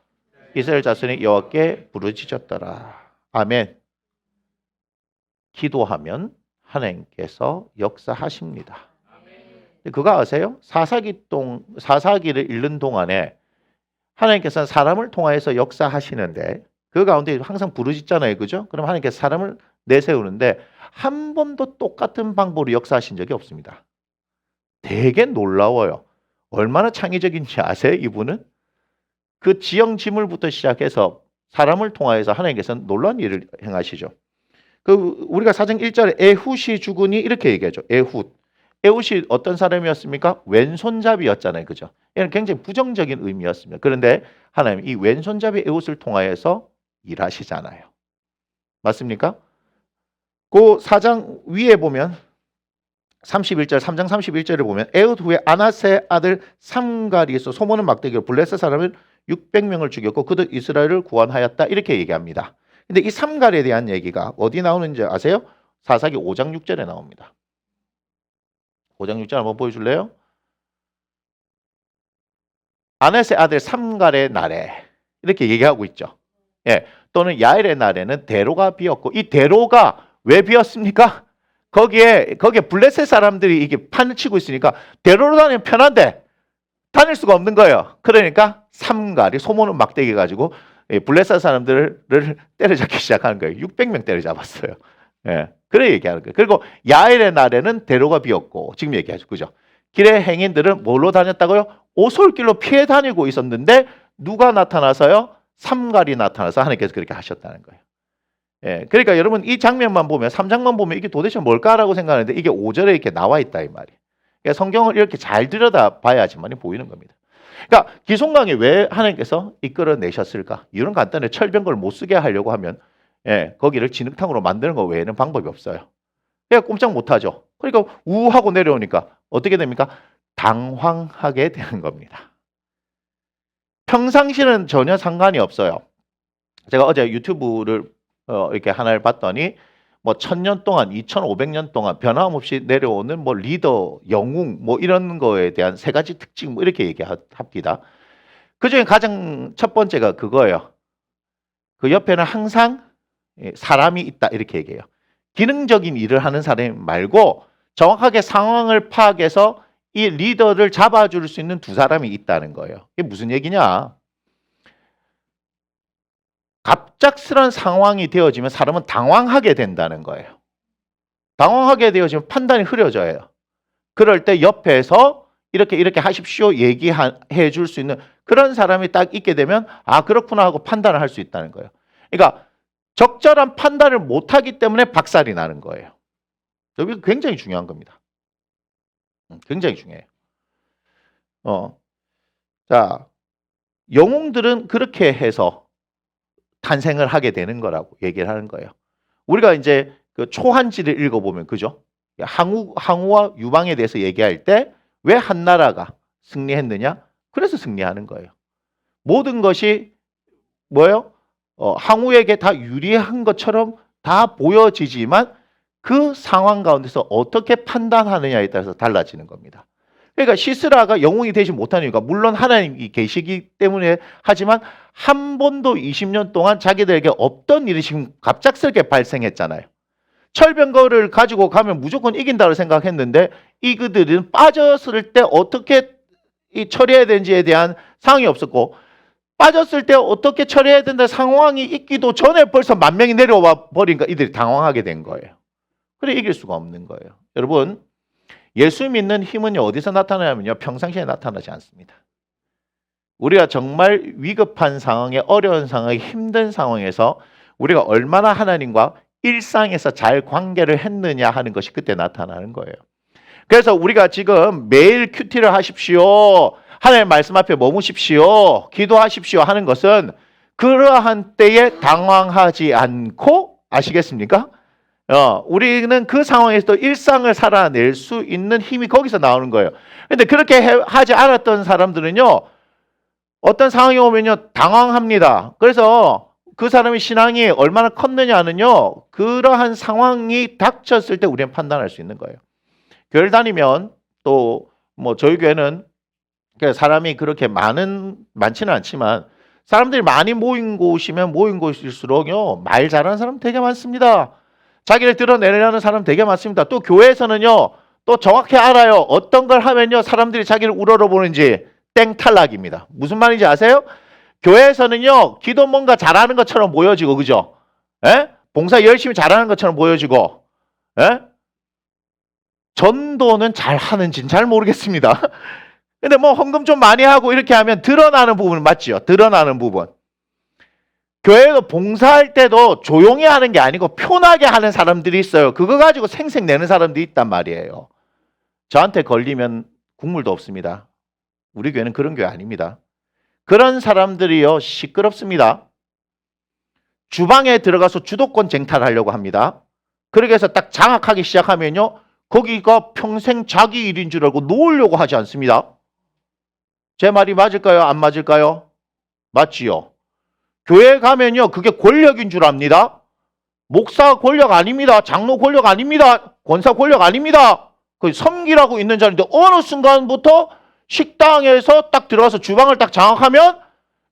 이스라엘 자손이 여호와께 부르짖었더라. 아멘. 기도하면 하나님께서 역사하십니다. 그거 아세요? 사사기를 읽는 동안에 하나님께서는 사람을 통하여서 역사하시는데 그 가운데 항상 부르짖잖아요. 그죠? 그럼 하나님께서 사람을 내세우는데 한 번도 똑같은 방법으로 역사하신 적이 없습니다. 되게 놀라워요. 얼마나 창의적인지 아세요? 이분은? 그 지형지물부터 시작해서 사람을 통하여서 하나님께서는 놀라운 일을 행하시죠. 우리가 사장 1절에 에훗이 죽으니 이렇게 얘기하죠. 에훗이 어떤 사람이었습니까? 왼손잡이였잖아요. 그죠? 이는 굉장히 부정적인 의미였습니다. 그런데 하나님 이 왼손잡이 에훗을 통하여서 일하시잖아요. 맞습니까? 그 4장 위에 보면 31절, 3장 31절을 보면 에훗 후에 아나세 아들 삼갈이에서 소모는 막대기로 블레셋 사람을 600명을 죽였고 그도 이스라엘을 구원하였다. 이렇게 얘기합니다. 근데 이 삼갈에 대한 얘기가 어디 나오는지 아세요? 사사기 5장 6절에 나옵니다. 5장 6절 한번 보여줄래요? 아나세 아들 삼갈의 날에 이렇게 얘기하고 있죠. 예, 또는 야엘의 날에는 대로가 비었고 이 대로가 왜 비었습니까? 거기에 블레셋 사람들이 이게 판을 치고 있으니까 대로로 다니면 편한데 다닐 수가 없는 거예요. 그러니까 삼갈이 소모는 막대기 가지고 블레셋 사람들을 때려잡기 시작하는 거예요. 600명 때려잡았어요. 예, 그래 얘기하는 거예요. 그리고 야엘의 날에는 대로가 비었고 지금 얘기하죠. 그죠? 길의 행인들은 뭘로 다녔다고요? 오솔길로 피해 다니고 있었는데 누가 나타나서요? 삼갈이 나타나서 하나님께서 그렇게 하셨다는 거예요. 예, 그러니까 여러분 이 장면만 보면 3장만 보면 이게 도대체 뭘까라고 생각하는데 이게 5절에 이렇게 나와 있다 이 말이에요. 그러니까 성경을 이렇게 잘 들여다봐야지만 보이는 겁니다. 그러니까 기송강에 왜 하나님께서 이끌어내셨을까? 이유는 간단해. 철병거를 못 쓰게 하려고 하면 거기를 진흙탕으로 만드는 것 외에는 방법이 없어요. 그러니까 꼼짝 못하죠. 그러니까 우하고 내려오니까 어떻게 됩니까? 당황하게 되는 겁니다. 평상시는 전혀 상관이 없어요. 제가 어제 유튜브를 이렇게 하나를 봤더니 뭐 1000년 동안, 2500년 동안 변함없이 내려오는 뭐 리더, 영웅 뭐 이런 거에 대한 세 가지 특징 뭐 이렇게 얘기합니다. 그중에 가장 첫 번째가 그거예요. 그 옆에는 항상 사람이 있다 이렇게 얘기해요. 기능적인 일을 하는 사람 말고 정확하게 상황을 파악해서 이 리더를 잡아줄 수 있는 두 사람이 있다는 거예요. 이게 무슨 얘기냐? 갑작스런 상황이 되어지면 사람은 당황하게 된다는 거예요. 당황하게 되어지면 판단이 흐려져요. 그럴 때 옆에서 이렇게 하십시오 얘기해 줄 수 있는 그런 사람이 딱 있게 되면 아 그렇구나 하고 판단을 할 수 있다는 거예요. 그러니까 적절한 판단을 못하기 때문에 박살이 나는 거예요. 여기 굉장히 중요한 겁니다. 굉장히 중요해요. 자, 영웅들은 그렇게 해서 탄생을 하게 되는 거라고 얘기를 하는 거예요. 우리가 이제 그 초한지를 읽어보면 그죠? 항우와 유방에 대해서 얘기할 때 왜 한나라가 승리했느냐? 그래서 승리하는 거예요. 모든 것이 뭐예요? 항우에게 다 유리한 것처럼 다 보여지지만 그 상황 가운데서 어떻게 판단하느냐에 따라서 달라지는 겁니다. 그러니까 시스라가 영웅이 되지 못하는 이유가 물론 하나님이 계시기 때문에 하지만 한 번도 20년 동안 자기들에게 없던 일이 지금 갑작스럽게 발생했잖아요. 철병거를 가지고 가면 무조건 이긴다고 생각했는데 이그들은 빠졌을 때 어떻게 처리해야 되는지에 대한 상황이 없었고 빠졌을 때 어떻게 처리해야 된다 상황이 있기도 전에 벌써 10,000명이 내려와 버리니까 이들이 당황하게 된 거예요. 그래 이길 수가 없는 거예요. 여러분 예수 믿는 힘은 어디서 나타나냐면요. 평상시에 나타나지 않습니다. 우리가 정말 위급한 상황에 어려운 상황에 힘든 상황에서 우리가 얼마나 하나님과 일상에서 잘 관계를 했느냐 하는 것이 그때 나타나는 거예요. 그래서 우리가 지금 매일 큐티를 하십시오. 하나님의 말씀 앞에 머무십시오. 기도하십시오 하는 것은 그러한 때에 당황하지 않고 아시겠습니까? 우리는 그 상황에서도 일상을 살아낼 수 있는 힘이 거기서 나오는 거예요. 근데 그렇게 하지 않았던 사람들은요, 어떤 상황이 오면요, 당황합니다. 그래서 그 사람의 신앙이 얼마나 컸느냐는요, 그러한 상황이 닥쳤을 때 우리는 판단할 수 있는 거예요. 교회를 다니면 또 뭐 저희 교회는 사람이 그렇게 많지는 않지만 사람들이 많이 모인 곳이면 모인 곳일수록요, 말 잘하는 사람 되게 많습니다. 자기를 드러내려는 사람 되게 많습니다. 또 교회에서는요, 또 정확히 알아요. 어떤 걸 하면요, 사람들이 자기를 우러러보는지 땡탈락입니다. 무슨 말인지 아세요? 교회에서는요, 기도 뭔가 잘하는 것처럼 보여지고, 그죠? 봉사 열심히 잘하는 것처럼 보여지고, 전도는 잘 하는지는 잘 모르겠습니다. 근데 뭐 헌금 좀 많이 하고 이렇게 하면 드러나는 부분은 맞죠? 드러나는 부분. 교회도 봉사할 때도 조용히 하는 게 아니고 편하게 하는 사람들이 있어요. 그거 가지고 생색 내는 사람들이 있단 말이에요. 저한테 걸리면 국물도 없습니다. 우리 교회는 그런 교회 아닙니다. 그런 사람들이요, 시끄럽습니다. 주방에 들어가서 주도권 쟁탈하려고 합니다. 그렇게 해서 딱 장악하기 시작하면요, 거기가 평생 자기 일인 줄 알고 놓으려고 하지 않습니다. 제 말이 맞을까요? 안 맞을까요? 맞지요. 교회 가면요, 그게 권력인 줄 압니다. 목사 권력 아닙니다. 장로 권력 아닙니다. 권사 권력 아닙니다. 그 섬기라고 있는 자리인데 어느 순간부터 식당에서 딱 들어가서 주방을 딱 장악하면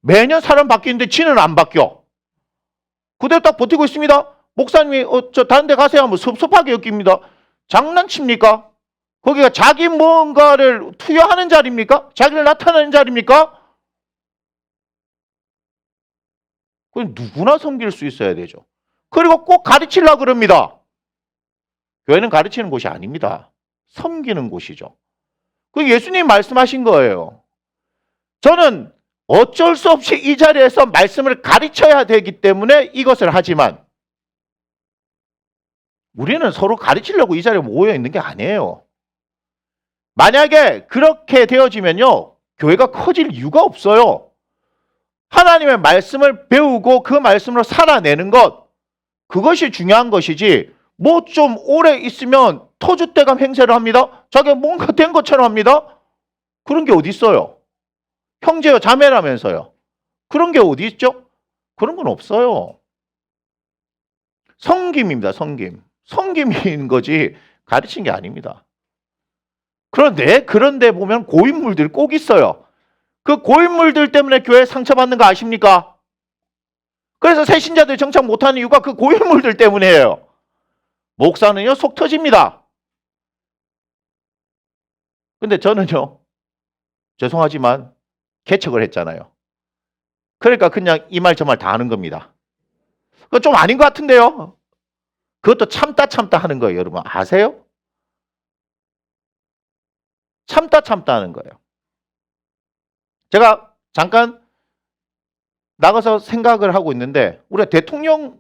매년 사람 바뀌는데 지는 안 바뀌어. 그대로 딱 버티고 있습니다. 목사님이 저 다른 데 가세요 하면 섭섭하게 여깁니다. 장난칩니까? 거기가 자기 뭔가를 투여하는 자리입니까? 자기를 나타내는 자리입니까? 그건 누구나 섬길 수 있어야 되죠. 그리고 꼭 가르치려고 그럽니다. 교회는 가르치는 곳이 아닙니다. 섬기는 곳이죠. 그 예수님 말씀하신 거예요. 저는 어쩔 수 없이 이 자리에서 말씀을 가르쳐야 되기 때문에 이것을 하지만 우리는 서로 가르치려고 이 자리에 모여 있는 게 아니에요. 만약에 그렇게 되어지면요, 교회가 커질 이유가 없어요. 하나님의 말씀을 배우고 그 말씀으로 살아내는 것, 그것이 중요한 것이지 뭐 좀 오래 있으면 터줏대감 행세를 합니다. 자기가 뭔가 된 것처럼 합니다. 그런 게 어디 있어요? 형제요 자매라면서요. 그런 게 어디 있죠? 그런 건 없어요. 섬김입니다. 섬김. 섬김인 거지 가르친 게 아닙니다. 그런데 보면 고인물들이 꼭 있어요. 그 고인물들 때문에 교회 상처받는 거 아십니까? 그래서 새신자들이 정착 못하는 이유가 그 고인물들 때문이에요. 목사는요 속 터집니다. 근데 저는요 죄송하지만 개척을 했잖아요. 그러니까 그냥 이 말 저 말 다 하는 겁니다. 그거 좀 아닌 것 같은데요. 그것도 참다 하는 거예요. 여러분 아세요? 참다 하는 거예요. 제가 잠깐 나가서 생각을 하고 있는데 우리가 대통령을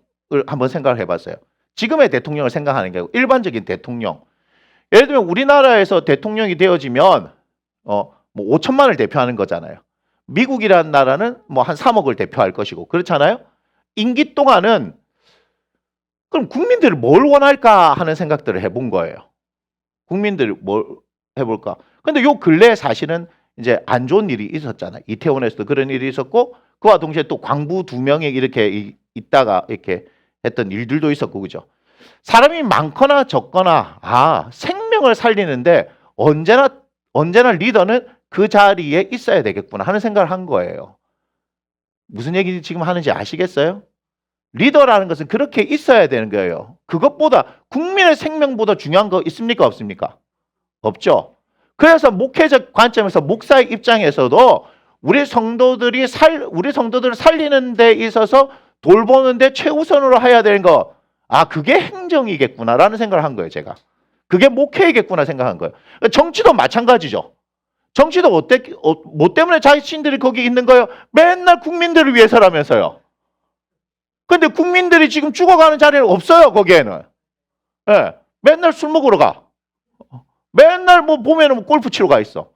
한번 생각을 해봤어요. 지금의 대통령을 생각하는 게 아니고 일반적인 대통령. 예를 들면 우리나라에서 대통령이 되어지면 뭐 5천만을 대표하는 거잖아요. 미국이라는 나라는 뭐 한 3억을 대표할 것이고 그렇잖아요. 임기 동안은 그럼 국민들이 뭘 원할까 하는 생각들을 해본 거예요. 국민들이 뭘 해볼까. 근데 요 근래에 사실은 이제 안 좋은 일이 있었잖아요. 이태원에서도 그런 일이 있었고 그와 동시에 또 광부 2명이 이렇게 있다가 이렇게 했던 일들도 있었고 그죠. 사람이 많거나 적거나 생명을 살리는데 언제나 리더는 그 자리에 있어야 되겠구나 하는 생각을 한 거예요. 무슨 얘기 지금 하는지 아시겠어요? 리더라는 것은 그렇게 있어야 되는 거예요. 그것보다 국민의 생명보다 중요한 거 있습니까? 없습니까? 없죠. 그래서 목회적 관점에서 목사의 입장에서도 우리 성도들을 살리는 데 있어서 돌보는 데 최우선으로 해야 되는 거 그게 행정이겠구나라는 생각을 한 거예요. 제가. 그게 목회이겠구나 생각한 거예요. 정치도 마찬가지죠. 정치도 뭐 때문에 자신들이 거기 있는 거예요? 맨날 국민들을 위해서라면서요. 근데 국민들이 지금 죽어가는 자리는 없어요. 거기에는. 예, 맨날 술 먹으러 가. 맨날 뭐 보면은 골프 치러 가 있어.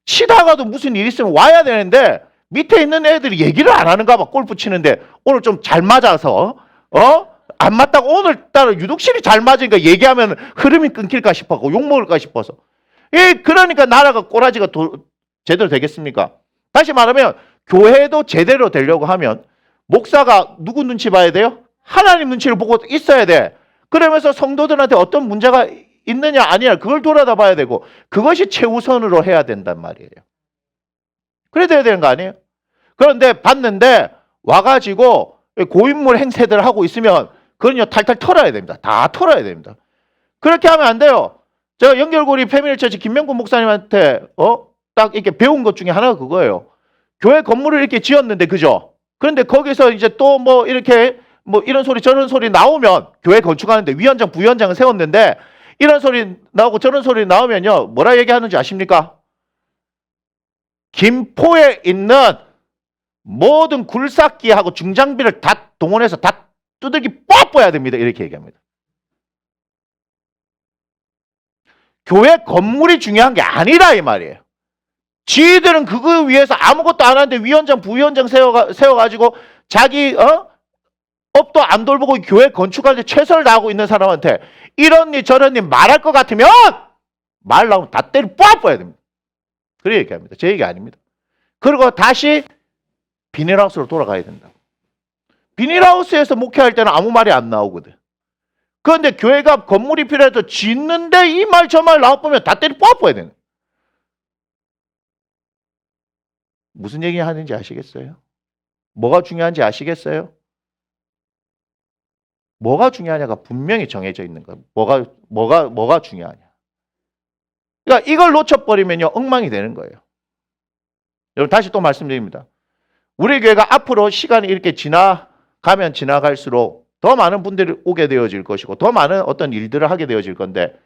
치다가도 무슨 일 있으면 와야 되는데 밑에 있는 애들이 얘기를 안 하는가 봐. 골프 치는데 오늘 좀 잘 맞아서 안 맞다고 오늘따라 유독실이 잘 맞으니까 얘기하면 흐름이 끊길까 싶어서 욕먹을까 싶어서. 그러니까 나라가 꼬라지가 제대로 되겠습니까? 다시 말하면 교회도 제대로 되려고 하면 목사가 누구 눈치 봐야 돼요? 하나님 눈치를 보고 있어야 돼. 그러면서 성도들한테 어떤 문제가 있느냐 아니냐 그걸 돌아다 봐야 되고 그것이 최우선으로 해야 된단 말이에요. 그래야 되는 거 아니에요? 그런데 봤는데 와가지고 고인물 행세들 하고 있으면 그건요 탈탈 털어야 됩니다. 다 털어야 됩니다. 그렇게 하면 안 돼요. 제가 연결고리 패밀리처치 김명구 목사님한테 딱 이렇게 배운 것 중에 하나가 그거예요. 교회 건물을 이렇게 지었는데 그죠? 그런데 거기서 이제 또 뭐 이렇게 뭐 이런 소리 저런 소리 나오면 교회 건축하는데 위원장 부위원장을 세웠는데 이런 소리 나오고 저런 소리 나오면요 뭐라 얘기하는지 아십니까? 김포에 있는 모든 굴삭기하고 중장비를 다 동원해서 다 두들기 뽀뽀해야 됩니다. 이렇게 얘기합니다. 교회 건물이 중요한 게 아니라 이 말이에요. 지들은 그거 위해서 아무것도 안 하는데 위원장 부위원장 세워가지고 자기 업도 안 돌보고 교회 건축할 때 최선을 다하고 있는 사람한테 이런 일 저런 일 말할 것 같으면 말 나오면 다 때려 뽀뽀해야 됩니다. 그렇게 얘기합니다. 제 얘기 아닙니다. 그리고 다시 비닐하우스로 돌아가야 된다. 비닐하우스에서 목회할 때는 아무 말이 안 나오거든. 그런데 교회가 건물이 필요해서 짓는데 이 말 저 말 나오면 다 때려 뽀뽀해야 되는. 무슨 얘기 하는지 아시겠어요? 뭐가 중요한지 아시겠어요? 뭐가 중요하냐가 분명히 정해져 있는 거예요. 뭐가 중요하냐. 그러니까 이걸 놓쳐버리면요 엉망이 되는 거예요. 여러분 다시 또 말씀드립니다. 우리 교회가 앞으로 시간이 이렇게 지나가면 지나갈수록 더 많은 분들이 오게 되어질 것이고 더 많은 어떤 일들을 하게 되어질 건데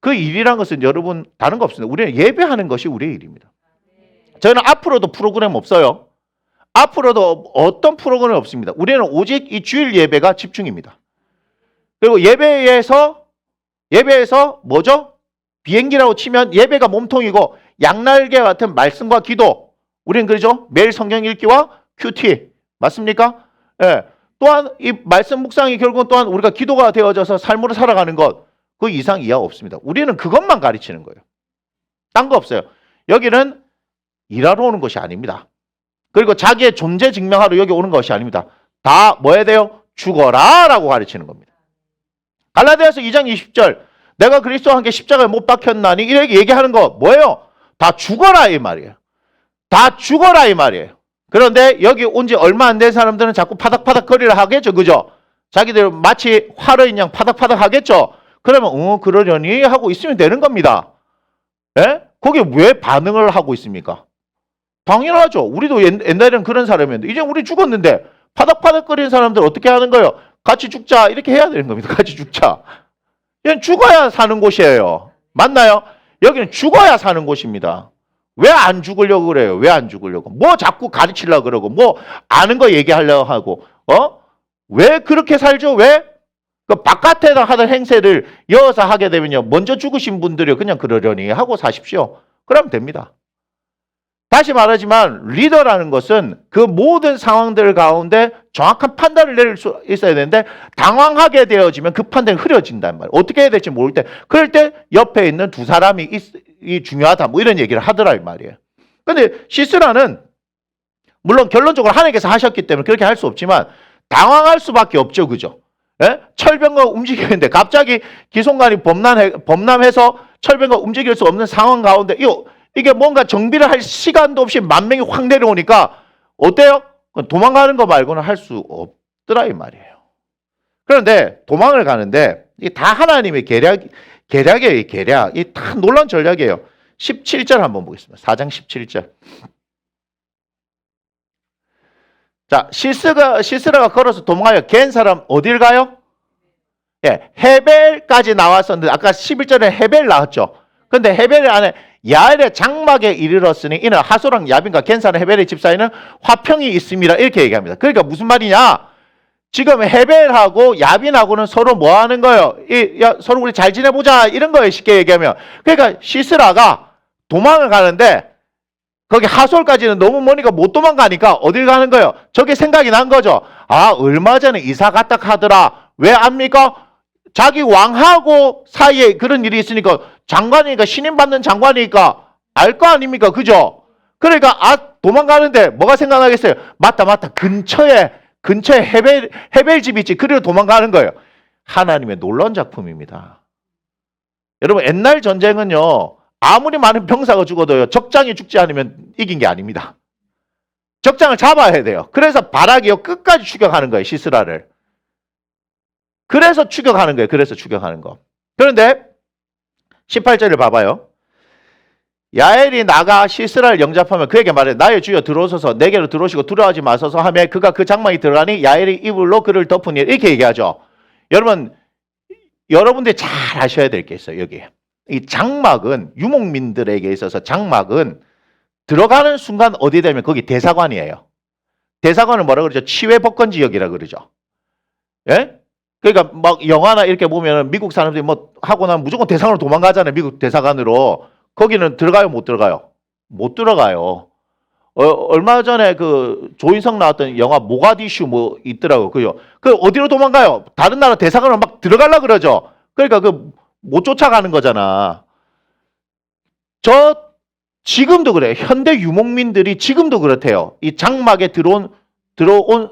그 일이란 것은 여러분 다른 거 없습니다. 우리는 예배하는 것이 우리의 일입니다. 저희는 앞으로도 프로그램 없어요. 앞으로도 어떤 프로그램 없습니다. 우리는 오직 이 주일 예배가 집중입니다. 그리고 예배에서 뭐죠? 비행기라고 치면 예배가 몸통이고 양날개 같은 말씀과 기도. 우리는 그러죠? 매일 성경 읽기와 큐티. 맞습니까? 예. 또한 이 말씀 묵상이 결국은 또한 우리가 기도가 되어져서 삶으로 살아가는 것. 그 이상 이하 없습니다. 우리는 그것만 가르치는 거예요. 딴 거 없어요. 여기는 일하러 오는 것이 아닙니다. 그리고 자기의 존재 증명하러 여기 오는 것이 아닙니다. 다 뭐 해야 돼요? 죽어라 라고 가르치는 겁니다. 갈라디아서 2장 20절 내가 그리스도와 함께 십자가에 못 박혔나니 이렇게 얘기하는 거 뭐예요? 다 죽어라 이 말이에요. 다 죽어라 이 말이에요. 그런데 여기 온 지 얼마 안 된 사람들은 자꾸 파닥파닥 거리를 하겠죠. 그죠? 자기들 마치 화로인 양 파닥파닥 하겠죠. 그러면 그러려니 하고 있으면 되는 겁니다. 예? 거기에 왜 반응을 하고 있습니까? 당연하죠. 우리도 옛날에는 그런 사람이었는데 이제 우리 죽었는데 파닥파닥 거리는 사람들 어떻게 하는 거예요? 같이 죽자 이렇게 해야 되는 겁니다. 같이 죽자. 이건 죽어야 사는 곳이에요. 맞나요? 여기는 죽어야 사는 곳입니다. 왜 안 죽으려고 그래요? 왜 안 죽으려고? 뭐 자꾸 가르치려고 그러고 뭐 아는 거 얘기하려고 하고 왜 그렇게 살죠? 왜? 그 바깥에다 하던 행세를 이어서 하게 되면요. 먼저 죽으신 분들이 그냥 그러려니 하고 사십시오. 그러면 됩니다. 다시 말하지만 리더라는 것은 그 모든 상황들 가운데 정확한 판단을 내릴 수 있어야 되는데 당황하게 되어지면 그 판단이 흐려진단 말이에요. 어떻게 해야 될지 모를 때 그럴 때 옆에 있는 두 사람이 중요하다 뭐 이런 얘기를 하더라 이 말이에요. 근데 시스라는 물론 결론적으로 하나님께서 하셨기 때문에 그렇게 할 수 없지만 당황할 수밖에 없죠. 그죠? 예? 철병과 움직이는데 갑자기 기송관이 범람해서 철병과 움직일 수 없는 상황 가운데 이게 뭔가 정비를 할 시간도 없이 만 명이 확 내려오니까 어때요? 도망가는 거 말고는 할 수 없더라 이 말이에요. 그런데 도망을 가는데 이게 다 하나님의 계략이에요. 이 계략. 이 다 놀라운 전략이에요. 17절 한번 보겠습니다. 4장 17절. 자, 시스라가 걸어서 도망가요. 갠 사람 어딜 가요? 예, 헤벨까지 나왔었는데 아까 11절에 헤벨 나왔죠. 근데 헤벨 안에 야엘의 장막에 이르렀으니 이는 하소랑 야빈과 겐사는 헤벨의 집사에는 화평이 있습니다. 이렇게 얘기합니다. 그러니까 무슨 말이냐? 지금 헤벨하고 야빈하고는 서로 뭐 하는 거예요? 서로 우리 잘 지내보자 이런 거예요. 쉽게 얘기하면. 그러니까 시스라가 도망을 가는데 거기 하솔까지는 너무 머니까 못 도망가니까 어딜 가는 거예요? 저게 생각이 난 거죠. 아, 얼마 전에 이사 갔다 하더라. 왜 압니까? 자기 왕하고 사이에 그런 일이 있으니까 장관이니까 신임받는 장관이니까 알 거 아닙니까? 그죠? 그러니까 도망가는데 뭐가 생각나겠어요? 맞다 근처에 헤벨 집이 있지. 그래서 도망가는 거예요. 하나님의 놀라운 작품입니다. 여러분 옛날 전쟁은요 아무리 많은 병사가 죽어도요 적장이 죽지 않으면 이긴 게 아닙니다. 적장을 잡아야 돼요. 그래서 바락이요 끝까지 추격하는 거예요. 시스라를. 그래서 추격하는 거예요. 그래서 추격하는 거. 그런데 18절을 봐봐요. 야엘이 나가 시스라를 영접하면 그에게 말해 나의 주여 들어오소서 내게로 들어오시고 두려워하지 마소서 하며 그가 그 장막에 들어가니 야엘이 이불로 그를 덮으니 이렇게 얘기하죠. 여러분들이 잘 아셔야 될 게 있어요. 여기 이 장막은 유목민들에게 있어서 장막은 들어가는 순간 어디 되면 거기 대사관이에요. 대사관을 뭐라 그러죠? 치외법권 지역이라 그러죠. 예? 그러니까 막 영화나 이렇게 보면 미국 사람들이 뭐 하고 나면 무조건 대사관으로 도망가잖아요. 미국 대사관으로. 거기는 들어가요, 못 들어가요? 못 들어가요. 얼마 전에 그 조인성 나왔던 영화 모가디슈 뭐 있더라고요. 그죠? 그 어디로 도망가요? 다른 나라 대사관으로 막 들어가려고 그러죠. 그러니까 못 쫓아가는 거잖아. 지금도 그래요. 현대 유목민들이 지금도 그렇대요. 이 장막에 들어온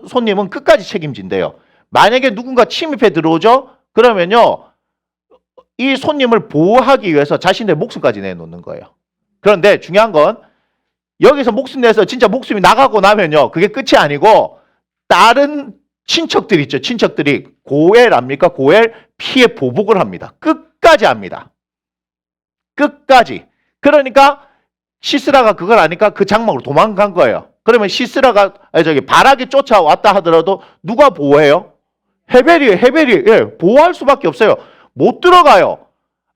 손님은 끝까지 책임진대요. 만약에 누군가 침입해 들어오죠? 그러면요. 이 손님을 보호하기 위해서 자신의 목숨까지 내놓는 거예요. 그런데 중요한 건 여기서 목숨 내서 진짜 목숨이 나가고 나면요. 그게 끝이 아니고 다른 친척들 있죠. 친척들이 고엘 압니까? 고엘 피해 보복을 합니다. 끝까지 합니다. 끝까지. 그러니까 시스라가 그걸 아니까 그 장막으로 도망간 거예요. 그러면 바락이 쫓아왔다 하더라도 누가 보호해요? 헤벨이 예, 보호할 수밖에 없어요. 못 들어가요.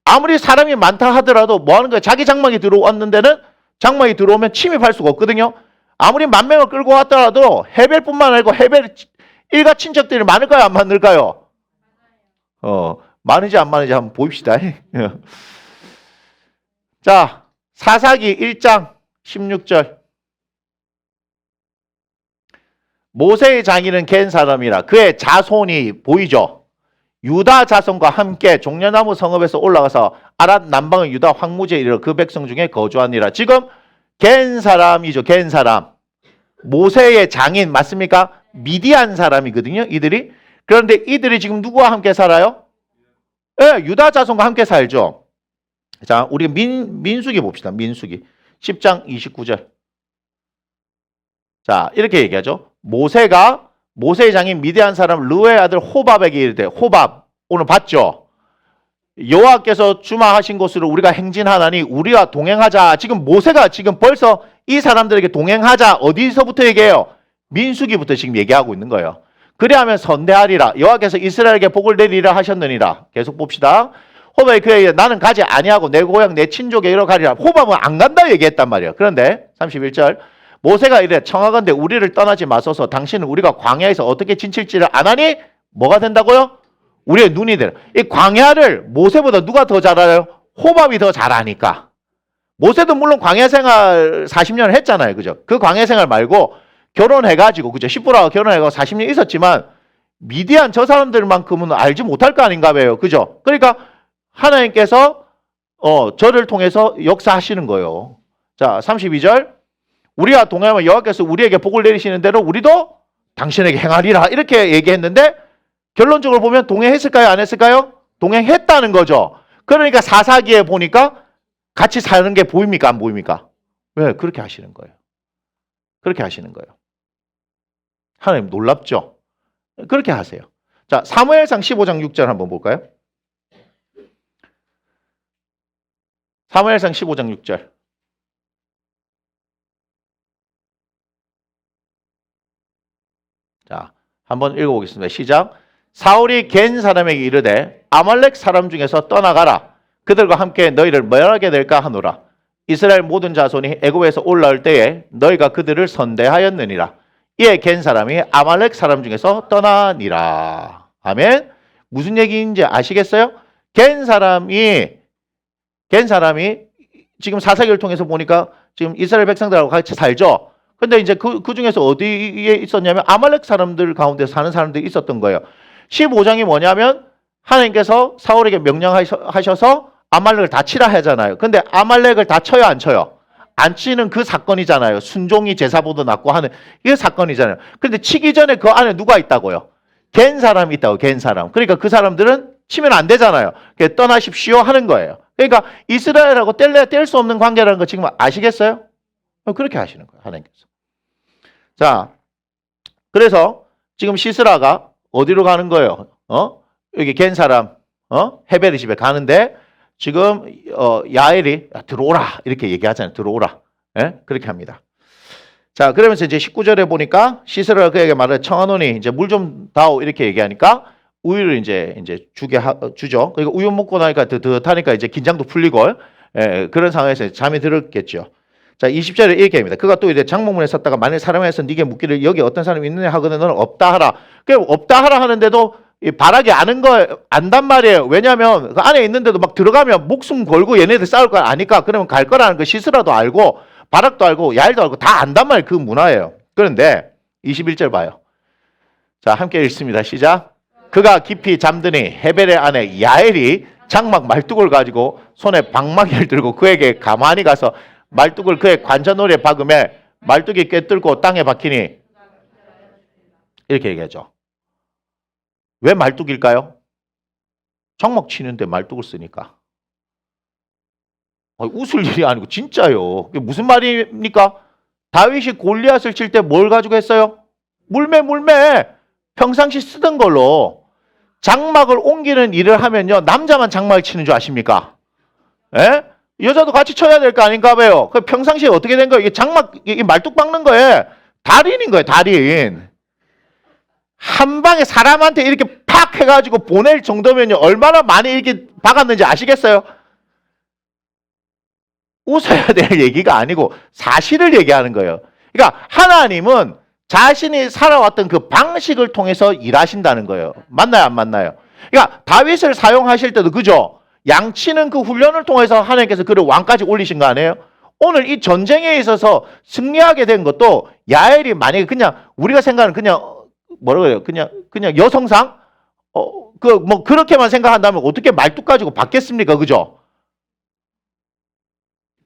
아무리 사람이 많다 하더라도 뭐 하는 거예요? 자기 장막이 들어왔는 데는 장막이 들어오면 침입할 수가 없거든요. 아무리 만 명을 끌고 왔더라도 헤벨뿐만 아니고 헤벨 일가 친척들이 많을까요? 안 많을까요? 많은지 안 많은지 한번 보입시다. 자, 사사기 1장 16절. 모세의 장인은 겐 사람이라 그의 자손이 보이죠. 유다 자손과 함께 종려나무 성읍에서 올라가서 아랏 남방의 유다 황무지에 이르러 그 백성 중에 거주하니라. 지금 겐 사람이죠. 겐 사람. 모세의 장인 맞습니까? 미디안 사람이거든요. 이들이. 그런데 이들이 지금 누구와 함께 살아요? 예, 유다 자손과 함께 살죠. 자, 우리 민수기 봅시다. 민수기 10장 29절. 자, 이렇게 얘기하죠. 모세가 모세의 장인 미디안 사람 르웨의 아들 호밥에게 이르되, 호밥 오늘 봤죠? 여호와께서 주마하신 곳으로 우리가 행진하나니 우리와 동행하자. 지금 모세가 지금 벌써 이 사람들에게 동행하자. 어디서부터 얘기해요? 민수기부터 지금 얘기하고 있는 거예요. 그리하면 선대하리라. 여호와께서 이스라엘에게 복을 내리라 하셨느니라. 계속 봅시다. 호밥이 그에게 나는 가지 아니하고 내 고향 내 친족에 이러 가리라. 호밥은 안 간다 얘기했단 말이에요. 그런데 31절 모세가 이래 청하건대 우리를 떠나지 마소서. 당신은 우리가 광야에서 어떻게 지칠지를 아나니 뭐가 된다고요? 우리의 눈이 되라. 이 광야를 모세보다 누가 더 잘 알아요? 호밥이 더 잘 아니까. 모세도 물론 광야 생활 40년을 했잖아요. 그죠? 그 광야 생활 말고 결혼해가지고, 그죠? 시부라가 결혼해가지고 40년 있었지만 미디안 저 사람들만큼은 알지 못할 거 아닌가 봐요. 그죠? 그러니까 하나님께서 저를 통해서 역사하시는 거예요. 자, 32절 우리와 동행하면 여호와께서 우리에게 복을 내리시는 대로 우리도 당신에게 행하리라. 이렇게 얘기했는데 결론적으로 보면 동행했을까요? 안 했을까요? 동행했다는 거죠. 그러니까 사사기에 보니까 같이 사는 게 보입니까? 안 보입니까? 왜? 그렇게 하시는 거예요. 그렇게 하시는 거예요. 하나님 놀랍죠? 그렇게 하세요. 자, 사무엘상 15장 6절 한번 볼까요? 사무엘상 15장 6절. 자, 한번 읽어보겠습니다. 시작. 사울이 겐 사람에게 이르되 아말렉 사람 중에서 떠나가라. 그들과 함께 너희를 멸하게 될까 하노라. 이스라엘 모든 자손이 애굽에서 올라올 때에 너희가 그들을 선대하였느니라. 이에 겐 사람이 아말렉 사람 중에서 떠나니라. 아멘. 무슨 얘기인지 아시겠어요? 겐 사람이 지금 사사기를 통해서 보니까 지금 이스라엘 백성들하고 같이 살죠. 근데 이제 그 중에서 어디에 있었냐면 아말렉 사람들 가운데 사는 사람들이 있었던 거예요. 15장이 뭐냐면 하나님께서 사울에게 명령하셔서 아말렉을 다 치라 하잖아요. 근데 아말렉을 다 쳐요, 안 쳐요? 안 치는 그 사건이잖아요. 순종이 제사보다 낫고 하는 이 사건이잖아요. 근데 치기 전에 그 안에 누가 있다고요? 겐 사람이 있다고, 겐 사람. 그러니까 그 사람들은 치면 안 되잖아요. 그러니까 떠나십시오 하는 거예요. 그러니까 이스라엘하고 뗄 수 없는 관계라는 거 지금 아시겠어요? 그렇게 하시는 거예요, 하나님께서. 자, 그래서 지금 시스라가 어디로 가는 거예요? 여기 겐 사람, 헤베르 집에 가는데 지금 야엘이 들어오라 이렇게 얘기하잖아요. 들어오라. 예? 그렇게 합니다. 자, 그러면서 이제 19절에 보니까 시스라가 그에게 말을 청하노니 이제 물 좀 다오 이렇게 얘기하니까 우유를 이제 주죠. 그러니까 우유 먹고 나니까 뜨뜻하니까 이제 긴장도 풀리고 그런 상황에서 잠이 들었겠죠. 자, 20절에 이렇게 합니다. 그가 또 이제 장목문에 섰다가 만일 사람에서 네게 묻기를 여기 어떤 사람이 있느냐 하거든 너는 없다 하라. 그 없다 하라 하는데도 이 바락이 안단 말이에요. 왜냐하면 그 안에 있는데도 막 들어가면 목숨 걸고 얘네들 싸울 걸 아니까 그러면 갈 거라는 거 시스라도 알고 바락도 알고 야엘도 알고 다 안단 말이에요. 그 문화예요. 그런데 21절 봐요. 자, 함께 읽습니다. 시작. 그가 깊이 잠드니 헤벨의 아내 야엘이 장막 말뚝을 가지고 손에 방망이를 들고 그에게 가만히 가서 말뚝을 그의 관자놀이에 박음에 말뚝이 꿰뚫고 땅에 박히니 이렇게 얘기하죠. 왜 말뚝일까요? 장막 치는데 말뚝을 쓰니까. 웃을 일이 아니고 진짜요. 그게 무슨 말입니까? 다윗이 골리앗을 칠 때 뭘 가지고 했어요? 물매 평상시 쓰던 걸로 장막을 옮기는 일을 하면요 남자만 장막을 치는 줄 아십니까? 예? 여자도 같이 쳐야 될 거 아닌가 봐요. 그 평상시에 어떻게 된 거예요? 이게 장막, 이게 말뚝 박는 거에 달인인 거예요, 달인. 한 방에 사람한테 이렇게 팍 해가지고 보낼 정도면요, 얼마나 많이 이렇게 박았는지 아시겠어요? 웃어야 될 얘기가 아니고 사실을 얘기하는 거예요. 그러니까 하나님은 자신이 살아왔던 그 방식을 통해서 일하신다는 거예요. 맞나요, 안 맞나요? 그러니까 다윗을 사용하실 때도 그죠? 양치는 그 훈련을 통해서 하나님께서 그를 왕까지 올리신 거 아니에요? 오늘 이 전쟁에 있어서 승리하게 된 것도 야엘이 만약에 그냥 우리가 생각하는 그냥 뭐라고 해요? 그냥 여성상 뭐 그렇게만 생각한다면 어떻게 말뚝 가지고 받겠습니까? 그죠?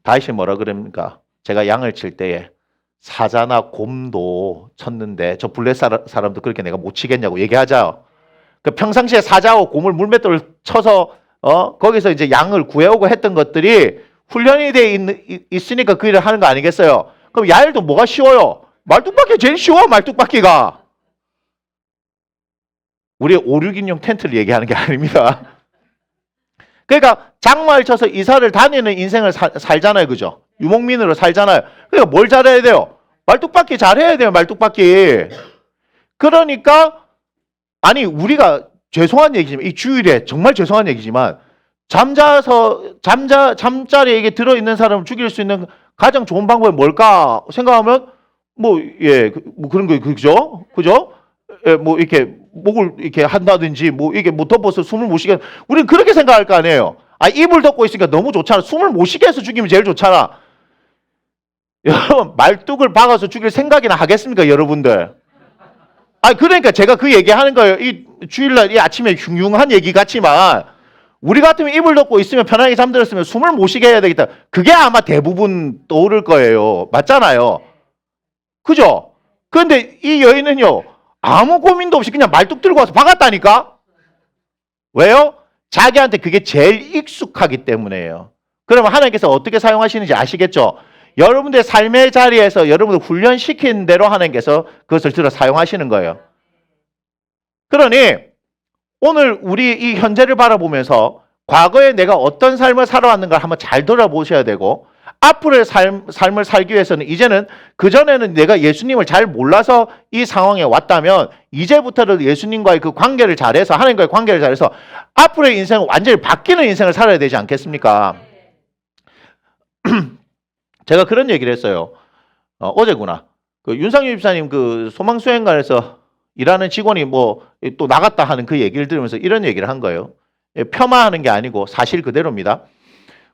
다윗이 뭐라 그럽니까? 제가 양을 칠 때에 사자나 곰도 쳤는데 저 블레 사람도 그렇게 내가 못 치겠냐고 얘기하자. 그 평상시에 사자하고 곰을 물맷돌을 쳐서 거기서 이제 양을 구해오고 했던 것들이 훈련이 돼 있으니까 그 일을 하는 거 아니겠어요? 그럼 야일도 뭐가 쉬워요? 말뚝박기 제일 쉬워. 말뚝박기가. 우리 5, 6인용 텐트를 얘기하는 게 아닙니다. 그러니까 장마를 쳐서 이사를 다니는 인생을 살잖아요. 그죠? 유목민으로 살잖아요. 그러니까 뭘 잘해야 돼요? 말뚝박기 잘해야 돼요. 말뚝박기. 그러니까 아니 우리가 죄송한 얘기지만 이 주일에 정말 죄송한 얘기지만 잠자리에 이게 들어있는 사람을 죽일 수 있는 가장 좋은 방법이 뭘까 생각하면 뭐 그런 거 그죠? 예, 뭐 이렇게 목을 이렇게 한다든지 뭐 이게 뭐 덮어서 숨을 못 쉬게 우리는 그렇게 생각할 거 아니에요. 아 입을 덮고 있으니까 너무 좋잖아. 숨을 못 쉬게 해서 죽이면 제일 좋잖아. 여러분 말뚝을 박아서 죽일 생각이나 하겠습니까, 여러분들? 아 그러니까 제가 그 얘기하는 거예요. 이 주일날 이 아침에 흉흉한 얘기 같지만 우리 같으면 입을 덮고 있으면 편하게 잠들었으면 숨을 못 쉬게 해야 되겠다. 그게 아마 대부분 떠오를 거예요. 맞잖아요. 그죠? 그런데 이 여인은요. 아무 고민도 없이 그냥 말뚝 들고 와서 박았다니까? 왜요? 자기한테 그게 제일 익숙하기 때문에요. 그러면 하나님께서 어떻게 사용하시는지 아시겠죠? 여러분들의 삶의 자리에서 여러분들 훈련시킨 대로 하나님께서 그것을 들어 사용하시는 거예요. 그러니 오늘 우리 이 현재를 바라보면서 과거에 내가 어떤 삶을 살아왔는가 한번 잘 돌아보셔야 되고 앞으로의 삶을 살기 위해서는 이제는 그전에는 내가 예수님을 잘 몰라서 이 상황에 왔다면 이제부터는 예수님과의 그 관계를 잘해서 하나님과의 관계를 잘해서 앞으로의 인생은 완전히 바뀌는 인생을 살아야 되지 않겠습니까? 제가 그런 얘기를 했어요. 어제구나. 그 윤상유 집사님 그 소망수행관에서 일하는 직원이 뭐 또 나갔다 하는 그 얘기를 들으면서 이런 얘기를 한 거예요. 폄하하는 게 아니고 사실 그대로입니다.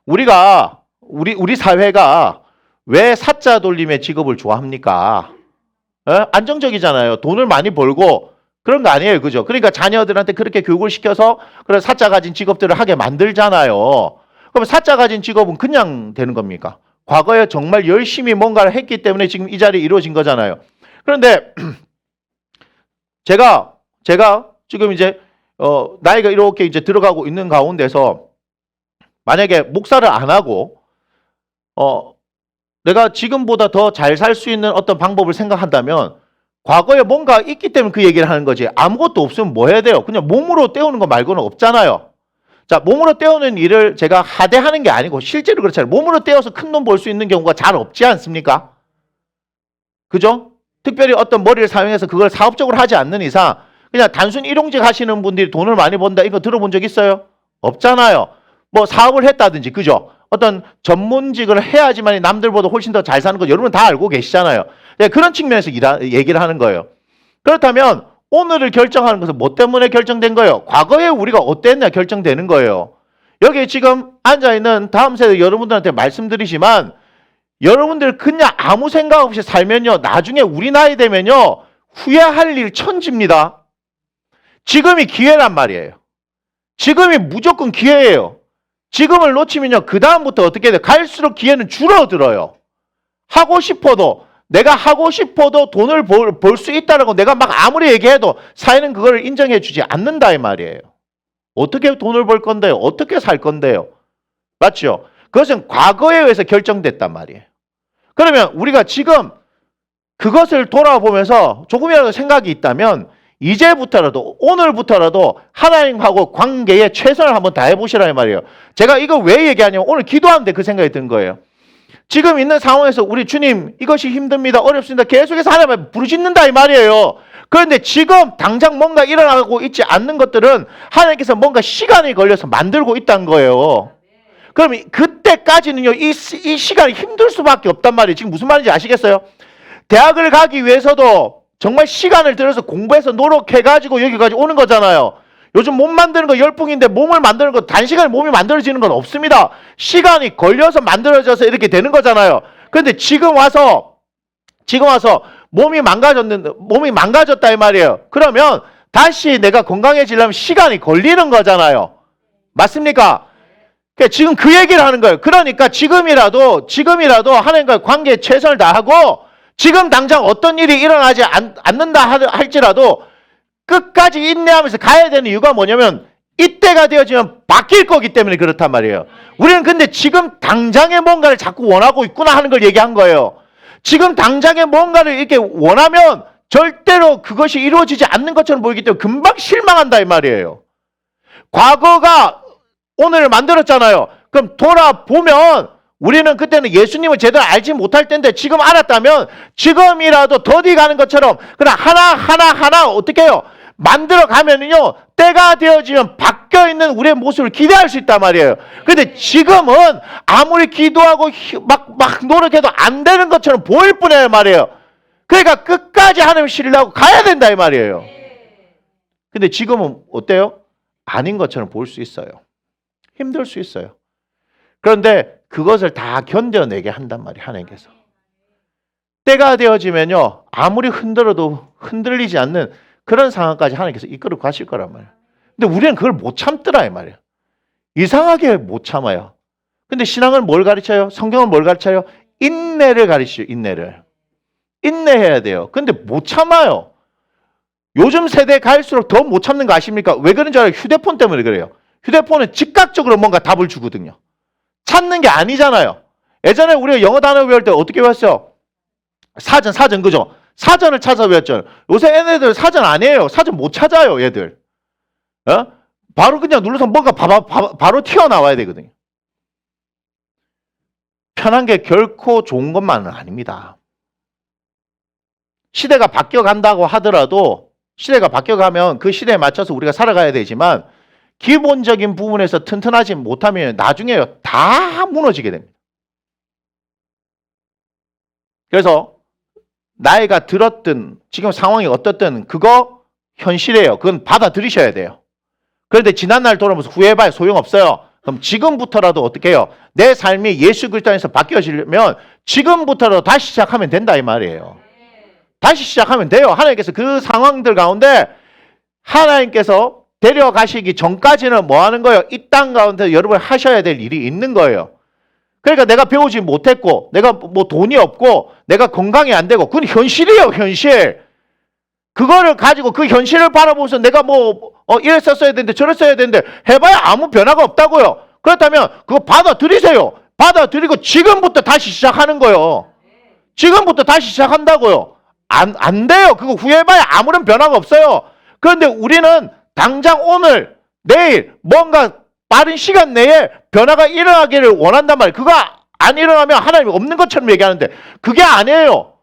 우리 사회가 왜 사자 돌림의 직업을 좋아합니까? 안정적이잖아요. 돈을 많이 벌고 그런 거 아니에요. 그죠? 그러니까 자녀들한테 그렇게 교육을 시켜서 그런 사자 가진 직업들을 하게 만들잖아요. 그럼 사자 가진 직업은 그냥 되는 겁니까? 과거에 정말 열심히 뭔가를 했기 때문에 지금 이 자리에 이루어진 거잖아요. 그런데 제가 지금 이제 나이가 이렇게 이제 들어가고 있는 가운데서 만약에 목사를 안 하고 내가 지금보다 더 잘 살 수 있는 어떤 방법을 생각한다면 과거에 뭔가 있기 때문에 그 얘기를 하는 거지. 아무것도 없으면 뭐 해야 돼요? 그냥 몸으로 때우는 거 말고는 없잖아요. 자, 몸으로 때우는 일을 제가 하대하는 게 아니고 실제로 그렇잖아요. 몸으로 때워서 큰 돈 벌 수 있는 경우가 잘 없지 않습니까? 그죠? 특별히 어떤 머리를 사용해서 그걸 사업적으로 하지 않는 이상 그냥 단순 일용직 하시는 분들이 돈을 많이 번다 이거 들어본 적 있어요? 없잖아요. 뭐 사업을 했다든지 그죠? 어떤 전문직을 해야지만 남들보다 훨씬 더 잘 사는 거 여러분 다 알고 계시잖아요. 그런 측면에서 얘기를 하는 거예요. 그렇다면 오늘을 결정하는 것은 뭐 때문에 결정된 거예요? 과거에 우리가 어땠냐 결정되는 거예요. 여기 지금 앉아있는 다음 세대 여러분들한테 말씀드리지만 여러분들 그냥 아무 생각 없이 살면요. 나중에 우리 나이 되면요. 후회할 일 천지입니다. 지금이 기회란 말이에요. 지금이 무조건 기회예요. 지금을 놓치면요. 그 다음부터 어떻게 돼요? 갈수록 기회는 줄어들어요. 내가 하고 싶어도 돈을 벌 수 있다라고 내가 막 아무리 얘기해도 사회는 그걸 인정해 주지 않는다 이 말이에요. 어떻게 돈을 벌 건데요? 어떻게 살 건데요? 맞죠? 그것은 과거에 의해서 결정됐단 말이에요. 그러면 우리가 지금 그것을 돌아보면서 조금이라도 생각이 있다면 이제부터라도 오늘부터라도 하나님하고 관계에 최선을 한번 다해보시라 이 말이에요. 제가 이거 왜 얘기하냐면 오늘 기도하는데 그 생각이 든 거예요. 지금 있는 상황에서 우리 주님 이것이 힘듭니다. 어렵습니다. 계속해서 하나님을 부르짖는다 이 말이에요. 그런데 지금 당장 뭔가 일어나고 있지 않는 것들은 하나님께서 뭔가 시간이 걸려서 만들고 있다는 거예요. 그럼 그때까지는요 이 시간이 힘들 수밖에 없단 말이에요. 지금 무슨 말인지 아시겠어요? 대학을 가기 위해서도 정말 시간을 들여서 공부해서 노력해가지고 여기까지 오는 거잖아요. 요즘 몸 만드는 거 열풍인데 몸을 만드는 거 단시간에 몸이 만들어지는 건 없습니다. 시간이 걸려서 만들어져서 이렇게 되는 거잖아요. 그런데 지금 와서 몸이 망가졌다 이 말이에요. 그러면 다시 내가 건강해지려면 시간이 걸리는 거잖아요. 맞습니까? 그러니까 지금 그 얘기를 하는 거예요. 그러니까 지금이라도 하나님과의 관계에 최선을 다하고 지금 당장 어떤 일이 일어나지 않는다 할지라도 끝까지 인내하면서 가야 되는 이유가 뭐냐면 이때가 되어지면 바뀔 거기 때문에 그렇단 말이에요. 우리는 근데 지금 당장에 뭔가를 자꾸 원하고 있구나 하는 걸 얘기한 거예요. 지금 당장에 뭔가를 이렇게 원하면 절대로 그것이 이루어지지 않는 것처럼 보이기 때문에 금방 실망한다 이 말이에요. 과거가 오늘을 만들었잖아요. 그럼 돌아보면 우리는 그때는 예수님을 제대로 알지 못할 때인데 지금 알았다면 지금이라도 더디 가는 것처럼 그냥 하나 어떻게 해요? 만들어 가면은요 때가 되어지면 바뀌어 있는 우리의 모습을 기대할 수 있단 말이에요. 근데 지금은 아무리 기도하고 막 노력해도 안 되는 것처럼 보일 뿐이에요 말이에요. 그러니까 끝까지 하나님 신뢰하고 가야 된다 이 말이에요. 근데 지금은 어때요? 아닌 것처럼 보일 수 있어요. 힘들 수 있어요. 그런데 그것을 다 견뎌내게 한단 말이에요 하나님께서. 때가 되어지면요 아무리 흔들어도 흔들리지 않는 그런 상황까지 하나님께서 이끌어 가실 거란 말이에요. 근데 우리는 그걸 못 참더라 이 말이에요. 이상하게 못 참아요. 근데 신앙은 뭘 가르쳐요? 성경은 뭘 가르쳐요? 인내를 가르쳐요. 인내해야 돼요. 근데 못 참아요. 요즘 세대 갈수록 더 못 참는 거 아십니까? 왜 그런 줄 알아요? 휴대폰 때문에 그래요. 휴대폰은 즉각적으로 뭔가 답을 주거든요. 찾는 게 아니잖아요. 예전에 우리가 영어 단어 배울 때 어떻게 배웠어요? 사전 그죠? 사전을 찾아 외웠잖아요. 요새 애들 사전 아니에요. 사전 못 찾아요, 얘들. 어? 바로 그냥 눌러서 뭔가 바로 튀어나와야 되거든요. 편한 게 결코 좋은 것만은 아닙니다. 시대가 바뀌어간다고 하더라도 시대가 바뀌어가면 그 시대에 맞춰서 우리가 살아가야 되지만 기본적인 부분에서 튼튼하지 못하면 나중에 다 무너지게 됩니다. 그래서 나이가 들었든 지금 상황이 어떻든 그거 현실이에요. 그건 받아들이셔야 돼요. 그런데 지난날 돌아보면서 후회해봐야 소용없어요. 그럼 지금부터라도 어떻게 해요? 내 삶이 예수 그리스도 안에서 바뀌어지려면 지금부터라도 다시 시작하면 된다 이 말이에요. 다시 시작하면 돼요. 하나님께서 그 상황들 가운데 하나님께서 데려가시기 전까지는 뭐 하는 거예요? 이 땅 가운데 여러분 하셔야 될 일이 있는 거예요. 그러니까 내가 배우지 못했고 내가 뭐 돈이 없고 내가 건강이 안 되고 그건 현실이에요. 현실. 그거를 가지고 그 현실을 바라보면서 내가 이랬었어야 되는데 저랬어야 되는데 해봐야 아무 변화가 없다고요. 그렇다면 그거 받아들이세요. 받아들이고 지금부터 다시 시작하는 거예요. 지금부터 다시 시작한다고요. 안 돼요. 그거 후회해봐야 아무런 변화가 없어요. 그런데 우리는 당장 오늘 내일 뭔가 빠른 시간 내에 변화가 일어나기를 원한단 말이에요. 그거 안 일어나면 하나님이 없는 것처럼 얘기하는데 그게 아니에요.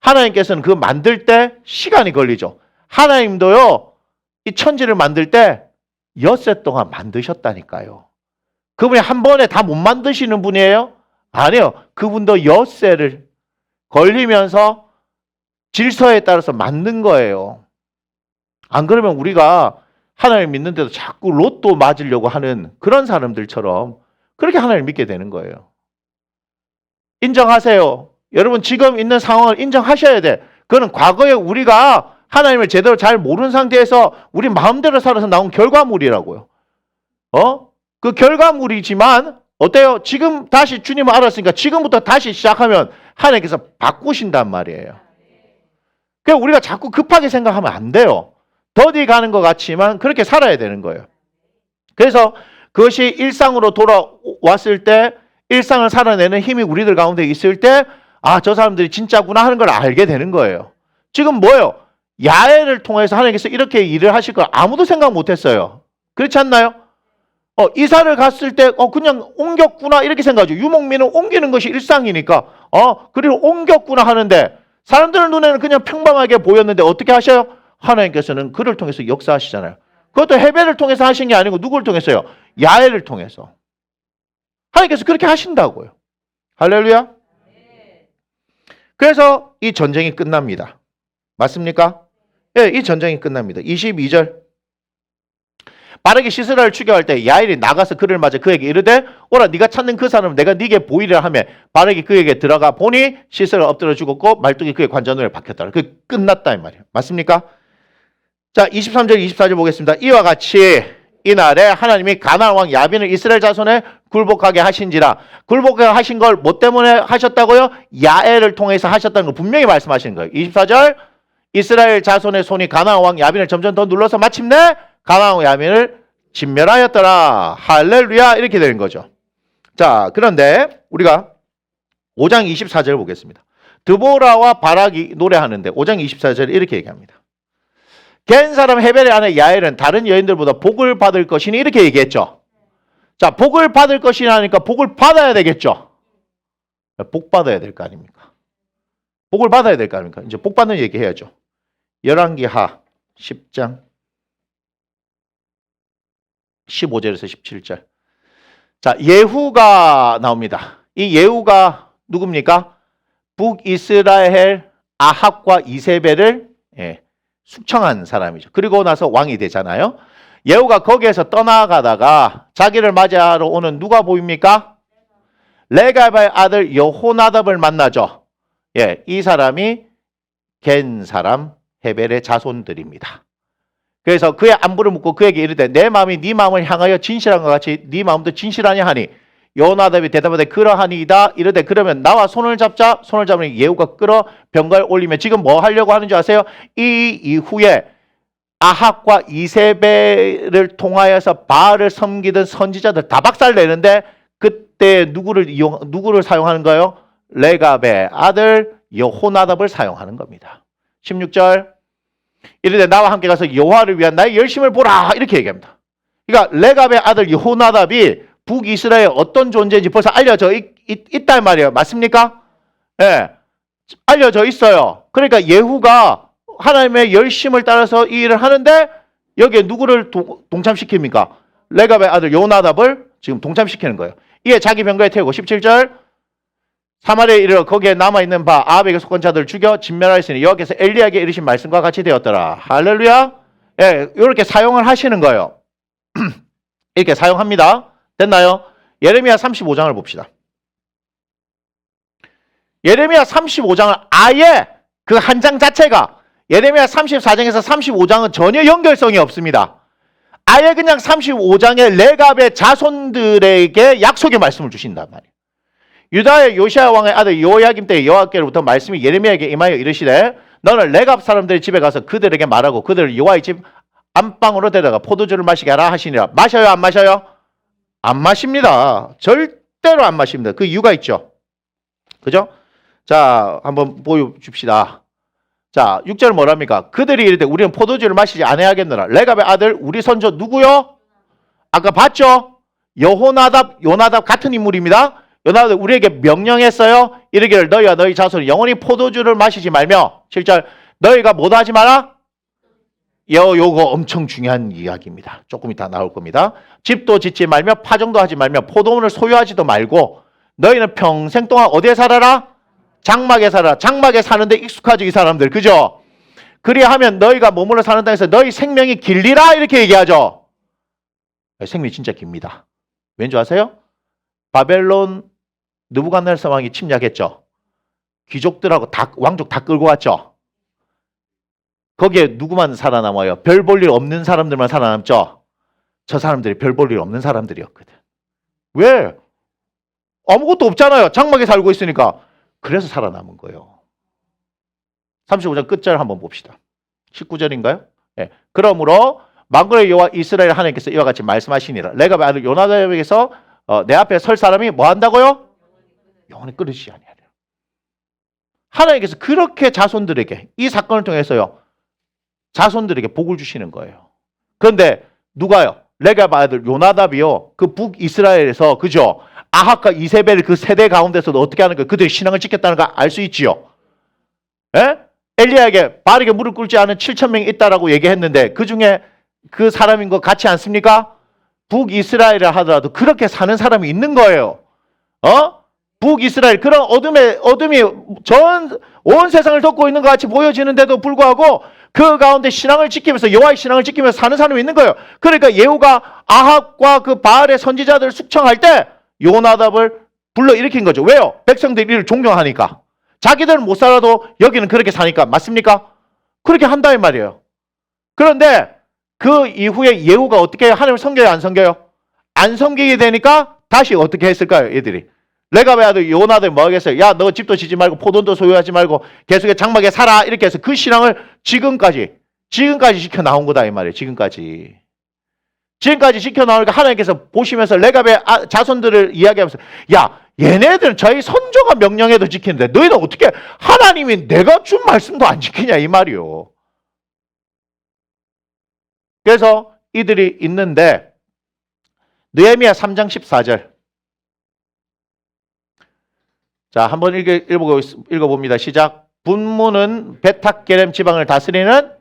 하나님께서는 그거 만들 때 시간이 걸리죠. 하나님도요. 이 천지를 만들 때 엿새 동안 만드셨다니까요. 그분이 한 번에 다 못 만드시는 분이에요? 아니에요. 그분도 엿새를 걸리면서 질서에 따라서 만든 거예요. 안 그러면 우리가 하나님 믿는데도 자꾸 로또 맞으려고 하는 그런 사람들처럼 그렇게 하나님을 믿게 되는 거예요. 인정하세요. 여러분 지금 있는 상황을 인정하셔야 돼. 그거는 과거에 우리가 하나님을 제대로 잘 모르는 상태에서 우리 마음대로 살아서 나온 결과물이라고요. 그 결과물이지만 어때요? 지금 다시 주님을 알았으니까 지금부터 다시 시작하면 하나님께서 바꾸신단 말이에요. 그러니까 우리가 자꾸 급하게 생각하면 안 돼요. 더디 가는 것 같지만 그렇게 살아야 되는 거예요. 그래서 그것이 일상으로 돌아왔을 때 일상을 살아내는 힘이 우리들 가운데 있을 때 저 사람들이 진짜구나 하는 걸 알게 되는 거예요. 지금 뭐예요? 야외를 통해서 하나님께서 이렇게 일을 하실 걸 아무도 생각 못했어요. 그렇지 않나요? 이사를 갔을 때 그냥 옮겼구나 이렇게 생각하죠. 유목민은 옮기는 것이 일상이니까 그리고 옮겼구나 하는데 사람들 눈에는 그냥 평범하게 보였는데 어떻게 하셔요? 하나님께서는 그를 통해서 역사하시잖아요. 그것도 해배를 통해서 하신 게 아니고 누구를 통해서요? 야훼를 통해서. 하나님께서 그렇게 하신다고요. 할렐루야. 그래서 이 전쟁이 끝납니다. 맞습니까? 예, 이 전쟁이 끝납니다. 22절. 바르게 시스라를 추격할 때 야엘이 나가서 그를 맞아 그에게 이르되 오라 네가 찾는 그 사람은 내가 네게 보이리라 하며 바르게 그에게 들어가 보니 시스라가 엎드려 죽었고 말뚝이 그의 관자놀이에 박혔다. 그 끝났다 이 말이에요. 맞습니까? 자, 23절, 24절 보겠습니다. 이와 같이 이날에 하나님이 가나안 왕 야빈을 이스라엘 자손에 굴복하게 하신지라. 굴복하게 하신 걸 뭐 때문에 하셨다고요? 야엘을 통해서 하셨다는 거 분명히 말씀하시는 거예요. 24절, 이스라엘 자손의 손이 가나안 왕 야빈을 점점 더 눌러서 마침내 가나안 왕 야빈을 진멸하였더라. 할렐루야. 이렇게 되는 거죠. 자, 그런데 우리가 5장 24절 보겠습니다. 드보라와 바락이 노래하는데 5장 24절에 이렇게 얘기합니다. 겐 사람 헤벨의 아내 야엘은 다른 여인들보다 복을 받을 것이니 이렇게 얘기했죠. 자, 복을 받을 것이니 하니까 복을 받아야 되겠죠. 복 받아야 될 거 아닙니까? 복을 받아야 될 거 아닙니까? 이제 복 받는 얘기 해야죠. 열왕기하 10장 15절에서 17절. 자, 예후가 나옵니다. 이 예후가 누굽니까? 북이스라엘 아합과 이세벨을 숙청한 사람이죠. 그리고 나서 왕이 되잖아요. 예후가 거기에서 떠나가다가 자기를 맞이하러 오는 누가 보입니까? 레갑의 아들 여호나답을 만나죠. 이 사람이 겐 사람 헤벨의 자손들입니다. 그래서 그의 안부를 묻고 그에게 이르되 내 마음이 네 마음을 향하여 진실한 것 같이 네 마음도 진실하냐 하니 여호나답이 대답하되 그러하니이다. 이르되 그러면 나와 손을 잡자. 손을 잡으니 예후가 끌어 병가에 올리며 지금 뭐 하려고 하는 줄 아세요? 이 이후에 아합과 이세벨을 통하여서 바알을 섬기던 선지자들 다 박살내는데 그때 누구를 사용하는 거예요? 레갑의 아들 여호나답을 사용하는 겁니다. 16절 이르되 나와 함께 가서 여호와를 위한 나의 열심을 보라. 이렇게 얘기합니다. 그러니까 레갑의 아들 여호나답이 북이스라엘 어떤 존재인지 벌써 알려져 있단 말이에요. 맞습니까? 예, 알려져 있어요. 그러니까 예후가 하나님의 열심을 따라서 이 일을 하는데 여기에 누구를 동참시킵니까? 레갑의 아들 여호나답을 지금 동참시키는 거예요. 이에 자기 병거에 태우고 17절 사마리아에 이르러 거기에 남아있는 바 아합에게 속한 자들을 죽여 진멸하였으니 여호와께서 엘리야에게 이르신 말씀과 같이 되었더라. 할렐루야. 예, 이렇게 사용을 하시는 거예요. 이렇게 사용합니다. 됐나요? 예레미야 35장을 봅시다. 예레미야 35장을 아예 그 한 장 자체가 예레미야 34장에서 35장은 전혀 연결성이 없습니다. 아예 그냥 35장에 레갑의 자손들에게 약속의 말씀을 주신단 말이에요. 유다의 요시야 왕의 아들 요야김 때 여호와께로부터 말씀이 예레미야에게 임하여 이르시되 너는 레갑 사람들의 집에 가서 그들에게 말하고 그들을 여호와의 집 안방으로 데려가 포도주를 마시게 하라 하시니라. 마셔요 안 마셔요? 안 마십니다. 절대로 안 마십니다. 그 이유가 있죠. 그죠? 자, 한번 보여줍시다. 자, 6절 뭐랍니까? 그들이 이르되 우리는 포도주를 마시지 아니하겠노라. 레갑의 아들 우리 선조 누구요? 아까 봤죠? 요나답 같은 인물입니다. 요나답 우리에게 명령했어요. 이르기를 너희와 너희 자손이 영원히 포도주를 마시지 말며 7절 너희가 뭐도 하지 마라? 요거 엄청 중요한 이야기입니다. 조금 이따 나올 겁니다. 집도 짓지 말며 파종도 하지 말며 포도원을 소유하지도 말고 너희는 평생 동안 어디에 살아라? 장막에 살아라. 장막에 사는데 익숙하죠 이 사람들. 그죠? 그리하면 너희가 머물러 사는 땅에서 너희 생명이 길리라 이렇게 얘기하죠. 생명이 진짜 깁니다. 왠지 아세요? 바벨론 느부갓네살 왕이 침략했죠. 귀족들하고 왕족 다 끌고 왔죠. 거기에 누구만 살아남아요? 별 볼 일 없는 사람들만 살아남죠. 저 사람들이 별 볼 일 없는 사람들이었거든. 왜? 아무것도 없잖아요. 장막에 살고 있으니까. 그래서 살아남은 거예요. 35장 끝절 한번 봅시다. 19절인가요? 네. 그러므로 만군의 여호와 이스라엘 하나님께서 이와 같이 말씀하시니라. 레갑의 아들 요나답에게서 내 앞에 설 사람이 뭐 한다고요? 영원히 끊으시지 아니하리라. 하나님께서 그렇게 자손들에게 이 사건을 통해서요. 자손들에게 복을 주시는 거예요. 그런데 누가요? 레갑의 아들 요나답이요. 그 북이스라엘에서 그죠? 아합과 이세벨 그 세대 가운데서도 어떻게 하는 거예요? 그들이 신앙을 지켰다는 거 알 수 있지요. 예? 엘리야에게 바르게 무릎 꿇지 않은 7,000명이 있다라고 얘기했는데 그 중에 그 사람인 것 같지 않습니까? 북이스라엘을 하더라도 그렇게 사는 사람이 있는 거예요. 북이스라엘 그런 어둠이 온 세상을 덮고 있는 것 같이 보여지는데도 불구하고 그 가운데 신앙을 지키면서 여호와의 신앙을 지키면서 사는 사람이 있는 거예요. 그러니까 예후가 아합과 그 바알의 선지자들을 숙청할 때 요나답을 불러 일으킨 거죠. 왜요? 백성들이 이를 존경하니까. 자기들은 못 살아도 여기는 그렇게 사니까. 맞습니까? 그렇게 한다는 말이에요. 그런데 그 이후에 예후가 어떻게 해요? 하나님을 섬겨요, 안 섬겨요? 안 섬기게 되니까 다시 어떻게 했을까요, 얘들이? 레갑의 아들 요나들 뭐 하겠어요? 야, 너 집도 지지 말고 포도도 소유하지 말고 계속해 장막에 살아. 이렇게 해서 그 신앙을 지금까지 지켜 나온 거다 이 말이에요. 지금까지 지켜 나오니까 하나님께서 보시면서 레갑의 자손들을 이야기하면서 야, 얘네들은 저희 선조가 명령해도 지키는데 너희는 어떻게 하나님이 내가 준 말씀도 안 지키냐 이 말이요. 그래서 이들이 있는데 느헤미야 3장 14절. 자, 한번 읽어봅니다. 시작. 분문은 베탁게렘 지방을 다스리는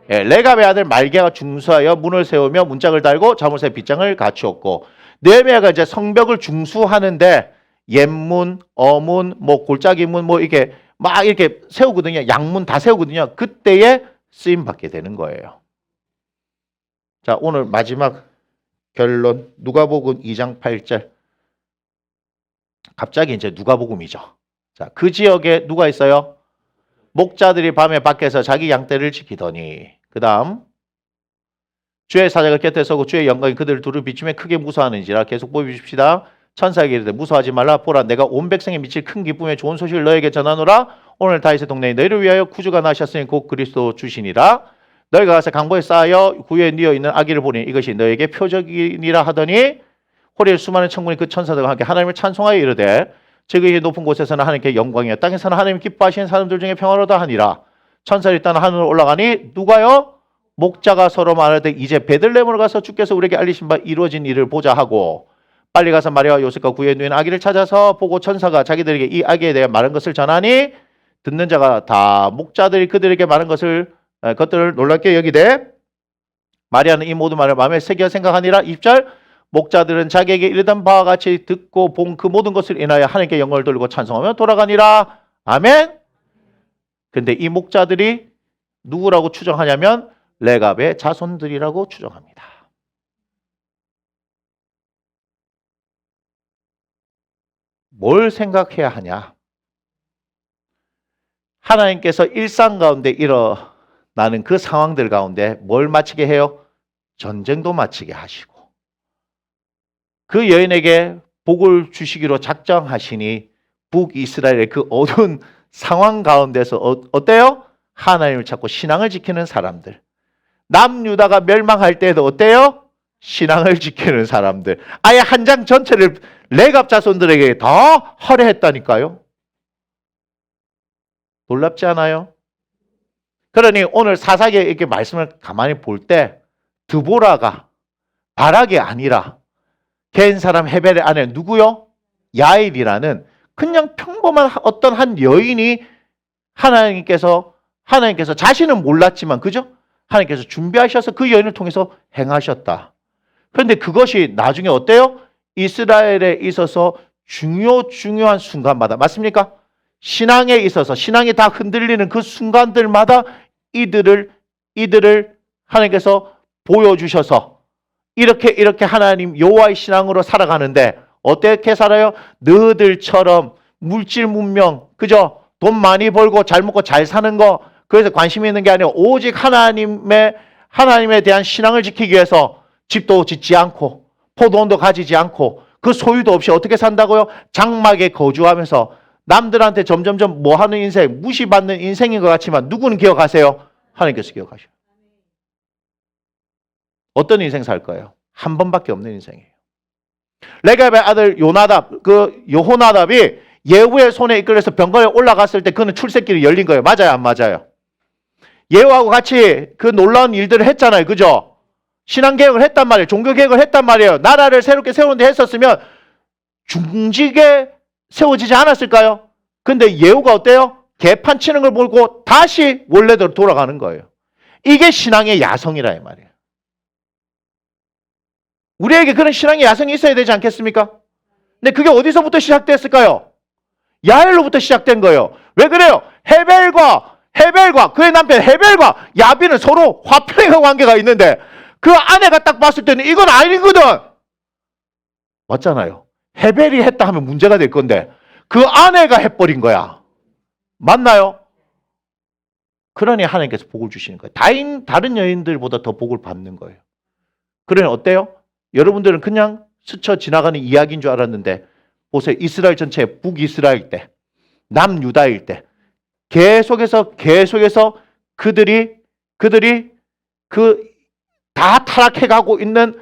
레갑의 아들 말게가 중수하여 문을 세우며 문짝을 달고 자물쇠 빗장을 갖추었고, 느헤미야가 이제 성벽을 중수하는데 옛문, 어문, 뭐 골짜기문 뭐 이렇게 막 이렇게 세우거든요. 양문 다 세우거든요. 그때에 쓰임 받게 되는 거예요. 자, 오늘 마지막 결론 누가복음 2장 8절. 갑자기 이제 누가복음이죠. 자, 그 지역에 누가 있어요? 목자들이 밤에 밖에서 자기 양떼를 지키더니, 그 다음 주의 사자가 곁에 서고 주의 영광이 그들을 두루 비추며 크게 무서워하는지라. 계속 보여주십시다. 천사에게 이르되 무서워하지 말라. 보라, 내가 온 백성에 미칠 큰 기쁨의 좋은 소식을 너에게 전하노라. 오늘 다윗의 동네에 너희를 위하여 구주가 나셨으니 곧 그리스도 주시니라. 너희가 가서 강보에 쌓여 구유에 뉘어 있는 아기를 보니 이것이 너에게 표적이니라 하더니, 호리에 수많은 천군이 그 천사들과 함께 하나님을 찬송하여 이르되, 저기 높은 곳에서는 하나님께 영광이요 땅에서는 하나님 기뻐하시는 사람들 중에 평화로다 하니라. 천사들이 일단 하늘로 올라가니 누가요? 목자가 서로 말하되 이제 베들레헴으로 가서 주께서 우리에게 알리신 바 이루어진 일을 보자 하고, 빨리 가서 마리아와 요셉과 구유에 누인 아기를 찾아서 보고 천사가 자기들에게 이 아기에 대해 말한 것을 전하니, 듣는 자가 다 목자들이 그들에게 말한 것들을 놀랍게 여기되, 마리아는 이 모든 말을 마음에 새겨 생각하니라. 20절. 목자들은 자기에게 이르던 바와 같이 듣고 본 그 모든 것을 인하여 하나님께 영광을 돌리고 찬송하며 돌아가니라. 아멘. 근데 이 목자들이 누구라고 추정하냐면 레갑의 자손들이라고 추정합니다. 뭘 생각해야 하냐? 하나님께서 일상 가운데 일어나는 그 상황들 가운데 뭘 마치게 해요? 전쟁도 마치게 하시고, 그 여인에게 복을 주시기로 작정하시니 북이스라엘의 그 어두운 상황 가운데서 어때요? 하나님을 찾고 신앙을 지키는 사람들. 남유다가 멸망할 때에도 어때요? 신앙을 지키는 사람들. 아예 한 장 전체를 레갑 자손들에게 다 할애했다니까요. 놀랍지 않아요? 그러니 오늘 사사기에 이렇게 말씀을 가만히 볼 때 드보라가 바락이 아니라 개인 사람 헤벨의 아내 누구요? 야일이라는 그냥 평범한 어떤 한 여인이 하나님께서 자신은 몰랐지만, 그죠? 하나님께서 준비하셔서 그 여인을 통해서 행하셨다. 그런데 그것이 나중에 어때요? 이스라엘에 있어서 중요한 순간마다, 맞습니까? 신앙에 있어서 신앙이 다 흔들리는 그 순간들마다 이들을 하나님께서 보여주셔서 이렇게 하나님 여호와의 신앙으로 살아가는데 어떻게 살아요? 너희들처럼 물질 문명, 그죠? 돈 많이 벌고 잘 먹고 잘 사는 거, 그래서 관심이 있는 게 아니라 오직 하나님에 대한 신앙을 지키기 위해서 집도 짓지 않고 포도원도 가지지 않고 그 소유도 없이 어떻게 산다고요? 장막에 거주하면서 남들한테 점점점 뭐 하는 인생, 무시받는 인생인 것 같지만 누구는 기억하세요? 하나님께서 기억하셔요. 어떤 인생 살 거예요? 한 번밖에 없는 인생이에요. 레갑의 아들 여호나답이 예후의 손에 이끌려서 병거에 올라갔을 때 그는 출세길이 열린 거예요. 맞아요, 안 맞아요? 예후하고 같이 그 놀라운 일들을 했잖아요, 그죠? 신앙개혁을 했단 말이에요. 종교개혁을 했단 말이에요. 나라를 새롭게 세우는데 했었으면 중직에 세워지지 않았을까요? 근데 예후가 어때요? 개판 치는 걸 보고 다시 원래대로 돌아가는 거예요. 이게 신앙의 야성이라 이 말이에요. 우리에게 그런 신앙의 야성이 있어야 되지 않겠습니까? 근데 그게 어디서부터 시작됐을까요? 야엘로부터 시작된 거예요. 왜 그래요? 헤벨과 그의 남편 헤벨과 야비는 서로 화평의 관계가 있는데 그 아내가 딱 봤을 때는 이건 아니거든. 맞잖아요. 헤벨이 했다 하면 문제가 될 건데 그 아내가 해버린 거야. 맞나요? 그러니 하나님께서 복을 주시는 거예요. 다른 여인들보다 더 복을 받는 거예요. 그러니 어때요? 여러분들은 그냥 스쳐 지나가는 이야기인 줄 알았는데 보세요. 이스라엘 전체 북이스라엘 때, 남유다일 때 계속해서 그들이 다 타락해 가고 있는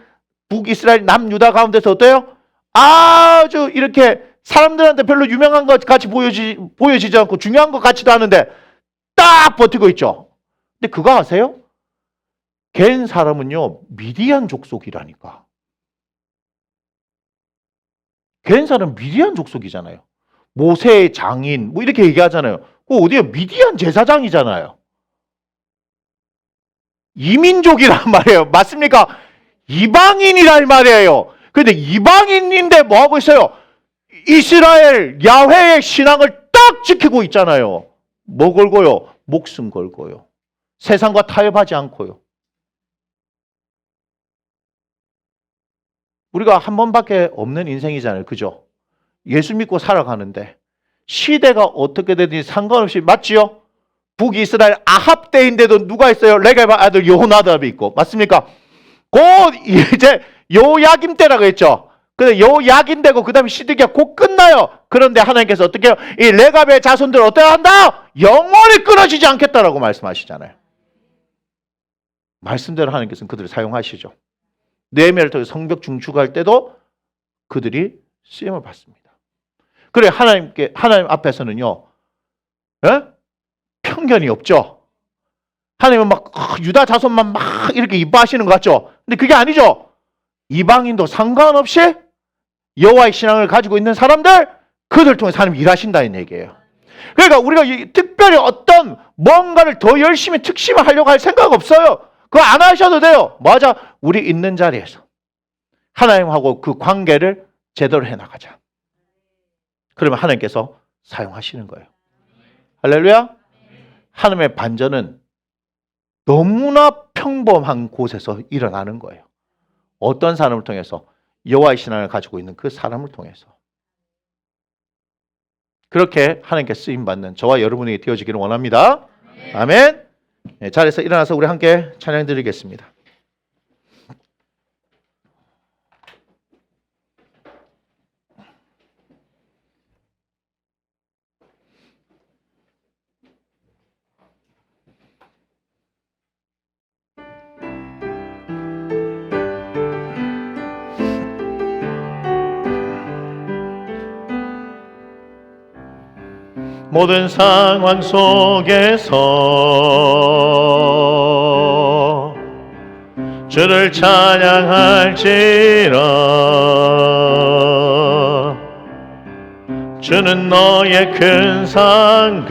북이스라엘 남유다 가운데서 어때요? 아주 이렇게 사람들한테 별로 유명한 것 같이 보여지지 않고 중요한 것 같지도 않은데 딱 버티고 있죠. 근데 그거 아세요? 겐 사람은요 미디안 족속이라니까. 겐 사람 미디안 족속이잖아요. 모세의 장인 뭐 이렇게 얘기하잖아요. 그거 어디요? 미디안 제사장이잖아요. 이민족이란 말이에요. 맞습니까? 이방인이란 말이에요. 근데 이방인인데 뭐 하고 있어요? 이스라엘 야훼의 신앙을 딱 지키고 있잖아요. 뭐 걸고요? 목숨 걸고요. 세상과 타협하지 않고요. 우리가 한 번밖에 없는 인생이잖아요. 그죠? 예수 믿고 살아가는데 시대가 어떻게 되든지 상관없이 맞지요? 북이스라엘 아합 때인데도 누가 있어요? 레갑의 아들 여호나답이 있고 맞습니까? 곧 이제 요야김 때라고 했죠. 근데 요야김 되고 그 다음에 시드기가 곧 끝나요. 그런데 하나님께서 어떻게 해요? 이 레갑의 자손들을 어떻게 한다? 영원히 끊어지지 않겠다라고 말씀하시잖아요. 말씀대로 하나님께서는 그들을 사용하시죠. 느헤미야를 통해 성벽 중축할 때도 그들이 쓰임을 받습니다. 그래 하나님 앞에서는요, 편견이 없죠. 하나님은 막 유다 자손만 막 이렇게 이뻐하시는 것 같죠. 근데 그게 아니죠. 이방인도 상관없이 여호와의 신앙을 가지고 있는 사람들, 그들 통해서 하나님 일하신다는 얘기예요. 그러니까 우리가 특별히 어떤 뭔가를 더 열심히 특심을 하려고 할 생각 없어요. 그거 안 하셔도 돼요. 맞아. 우리 있는 자리에서 하나님하고 그 관계를 제대로 해나가자. 그러면 하나님께서 사용하시는 거예요. 할렐루야. 하나님의 반전은 너무나 평범한 곳에서 일어나는 거예요. 어떤 사람을 통해서? 여호와의 신앙을 가지고 있는 그 사람을 통해서. 그렇게 하나님께 쓰임받는 저와 여러분이 되어지기를 원합니다. 아멘. 네, 자리에서 일어나서 우리 함께 찬양 드리겠습니다. 모든 상황 속에서 주를 찬양할지라. 주는 너의 큰 상급,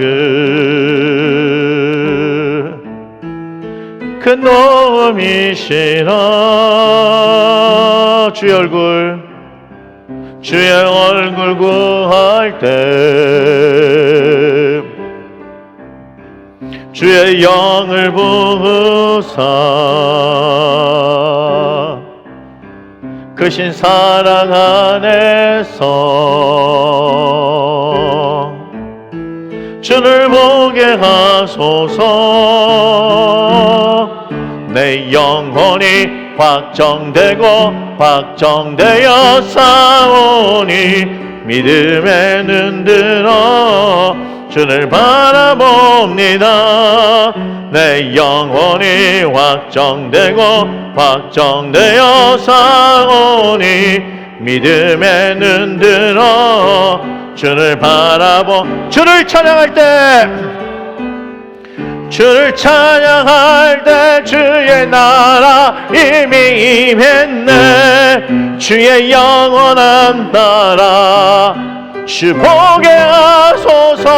큰 도움이시라. 주의 얼굴 구할 때 주의 영을 부으사 크신 사랑 안에서 주를 보게 하소서. 내 영혼이 확정되고 확정되어 싸우니 믿음에 눈들어 주를 바라봅니다. 내 영혼이 확정되고 확정되어 싸우니 믿음에 눈들어 주를 주를 찬양할 때 주를 찬양할 때 주의 나라 이미 임했네. 주의 영원한 나라 주 보게 하소서.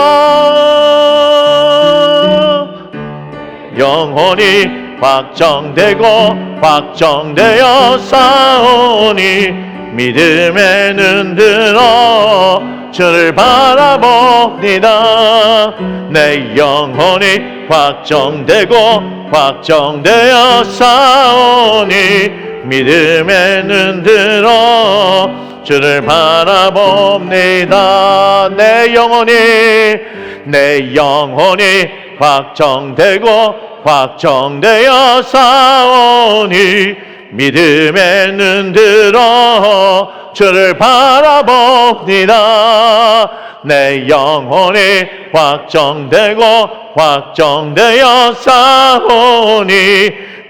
영혼이 확정되고 확정되어 싸우니 믿음에 눈들어 주를 바라봅니다. 내 영혼이 확정되고 확정되어 싸우니 믿음에 눈들어 주를 바라봅니다. 내 영혼이 확정되고 확정되어 싸우니 믿음의 눈 들어 주를 바라봅니다. 내 영혼이 확정되고 확정되어 싸우니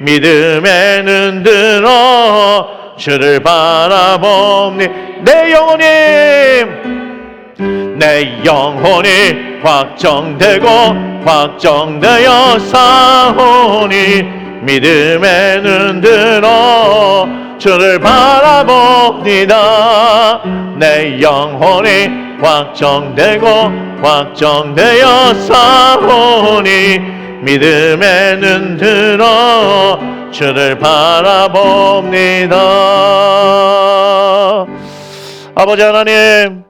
믿음의 눈 들어 주를 바라봅니다. 내 영혼이 확정되고 확정되어 싸우니 믿음의 눈 들어 주를 바라봅니다. 내 영혼이 확정되고 확정되어 싸우니 믿음의 눈 들어 주를 바라봅니다. 아버지 하나님,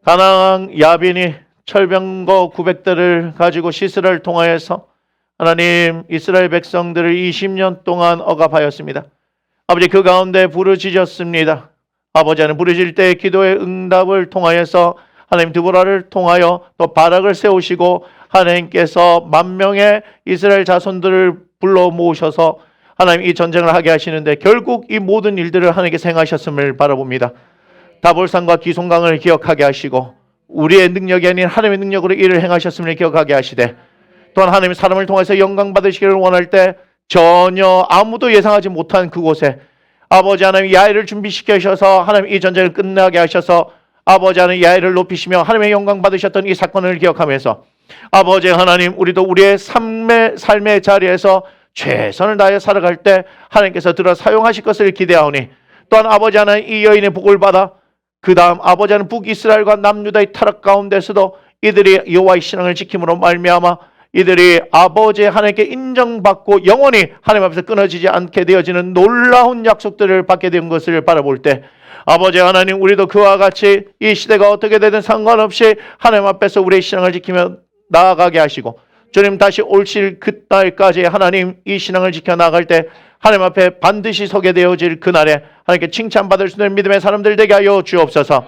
가나안 야빈이 철병거 900대를 가지고 시스라를 통하여서 하나님 이스라엘 백성들을 20년 동안 억압하였습니다. 아버지 그 가운데 부르짖었습니다. 아버지 하나님 부르짖을 때 기도의 응답을 통하여서 하나님 드보라를 통하여 또 바락을 세우시고 하나님께서 10,000명의 이스라엘 자손들을 불러 모으셔서 하나님 이 전쟁을 하게 하시는데 결국 이 모든 일들을 하나님께서 행하셨음을 바라봅니다. 다볼산과 기송강을 기억하게 하시고 우리의 능력이 아닌 하나님의 능력으로 일을 행하셨음을 기억하게 하시되 또한 하나님이 사람을 통해서 영광 받으시기를 원할 때 전혀 아무도 예상하지 못한 그곳에 아버지 하나님 야훼를 준비시키셔서 하나님 이 전쟁을 끝나게 하셔서 아버지 하나님 야훼를 높이시며 하나님의 영광 받으셨던 이 사건을 기억하면서 아버지 하나님 우리도 우리의 삶의 자리에서 최선을 다해 살아갈 때 하나님께서 들어 사용하실 것을 기대하오니 또한 아버지 하나님 이 여인의 복을 받아 그 다음 아버지 하나님 북이스라엘과 남유다의 타락 가운데서도 이들이 여호와의 신앙을 지킴으로 말미암아 이들이 아버지 하나님께 인정받고 영원히 하나님 앞에서 끊어지지 않게 되어지는 놀라운 약속들을 받게 된 것을 바라볼 때 아버지 하나님 우리도 그와 같이 이 시대가 어떻게 되든 상관없이 하나님 앞에서 우리의 신앙을 지키며 나아가게 하시고 주님 다시 올실 그날까지 하나님 이 신앙을 지켜 나아갈 때 하나님 앞에 반드시 서게 되어질 그날에 하나님께 칭찬받을 수 있는 믿음의 사람들 되게 하여 주옵소서.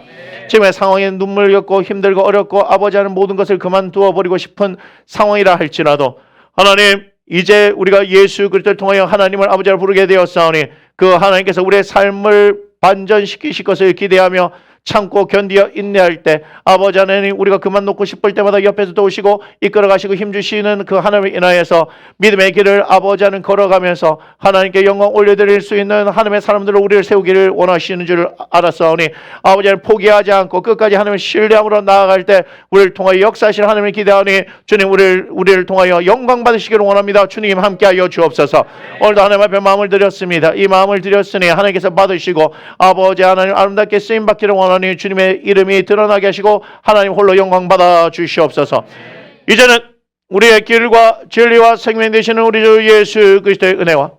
지금의 상황에 눈물겹고 힘들고 어렵고 아버지 하는 모든 것을 그만두어 버리고 싶은 상황이라 할지라도 하나님 이제 우리가 예수 그리스도를 통하여 하나님을 아버지를 부르게 되었사오니 그 하나님께서 우리의 삶을 반전시키실 것을 기대하며 참고 견디어 인내할 때 아버지 하나님 우리가 그만 놓고 싶을 때마다 옆에서 도우시고 이끌어 가시고 힘주시는 그 하나님을 인하여서 믿음의 길을 아버지 하나님 걸어가면서 하나님께 영광 올려드릴 수 있는 하나님의 사람들로 우리를 세우기를 원하시는 줄 알았사오니 아버지 하나님 포기하지 않고 끝까지 하나님을 신뢰함으로 나아갈 때 우리를 통하여 역사하실 하나님을 기대하니 주님 우리를 통하여 영광 받으시기를 원합니다. 주님 함께하여 주옵소서. 오늘도 하나님 앞에 마음을 드렸습니다. 이 마음을 드렸으니 하나님께서 받으시고 아버지 하나님 아름답게 쓰임받기를 원합니다. 하나님 주님의 이름이 드러나게 하시고 하나님 홀로 영광 받아 주시옵소서. 이제는 우리의 길과 진리와 생명 되시는 우리 주 예수 그리스도의 은혜와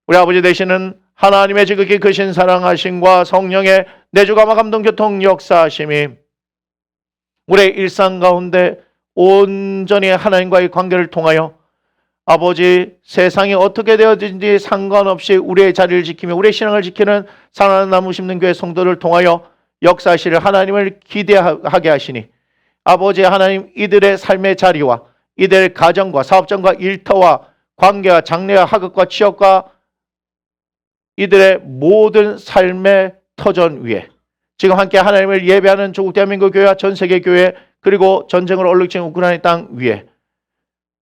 우리 아버지 되시는 하나님의 지극히 크신 사랑하심과 성령의 내주감화 감동 교통 역사하심이 우리의 일상 가운데 온전히 하나님과의 관계를 통하여 아버지 세상이 어떻게 되어진지 상관없이 우리의 자리를 지키며 우리의 신앙을 지키는 사랑하는 나무 심는 교회 성도를 통하여 역사하시를 하나님을 기대하게 하시니 아버지 하나님 이들의 삶의 자리와 이들의 가정과 사업장과 일터와 관계와 장래와 학업과 취업과 이들의 모든 삶의 터전 위에 지금 함께 하나님을 예배하는 조국 대한민국 교회와 전 세계 교회 그리고 전쟁으로 얼룩진 우크라이나 땅 위에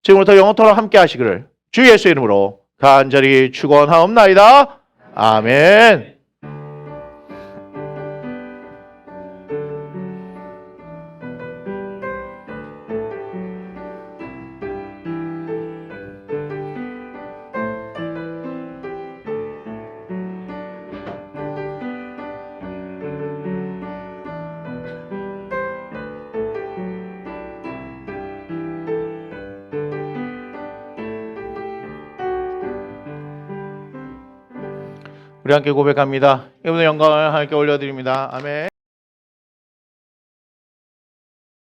지금부터 영원토록 함께 하시기를 주 예수 이름으로 간절히 축원하옵나이다. 아멘. 우리 함께 고백합니다. 이분의 영광을 하나님께 올려드립니다. 아멘.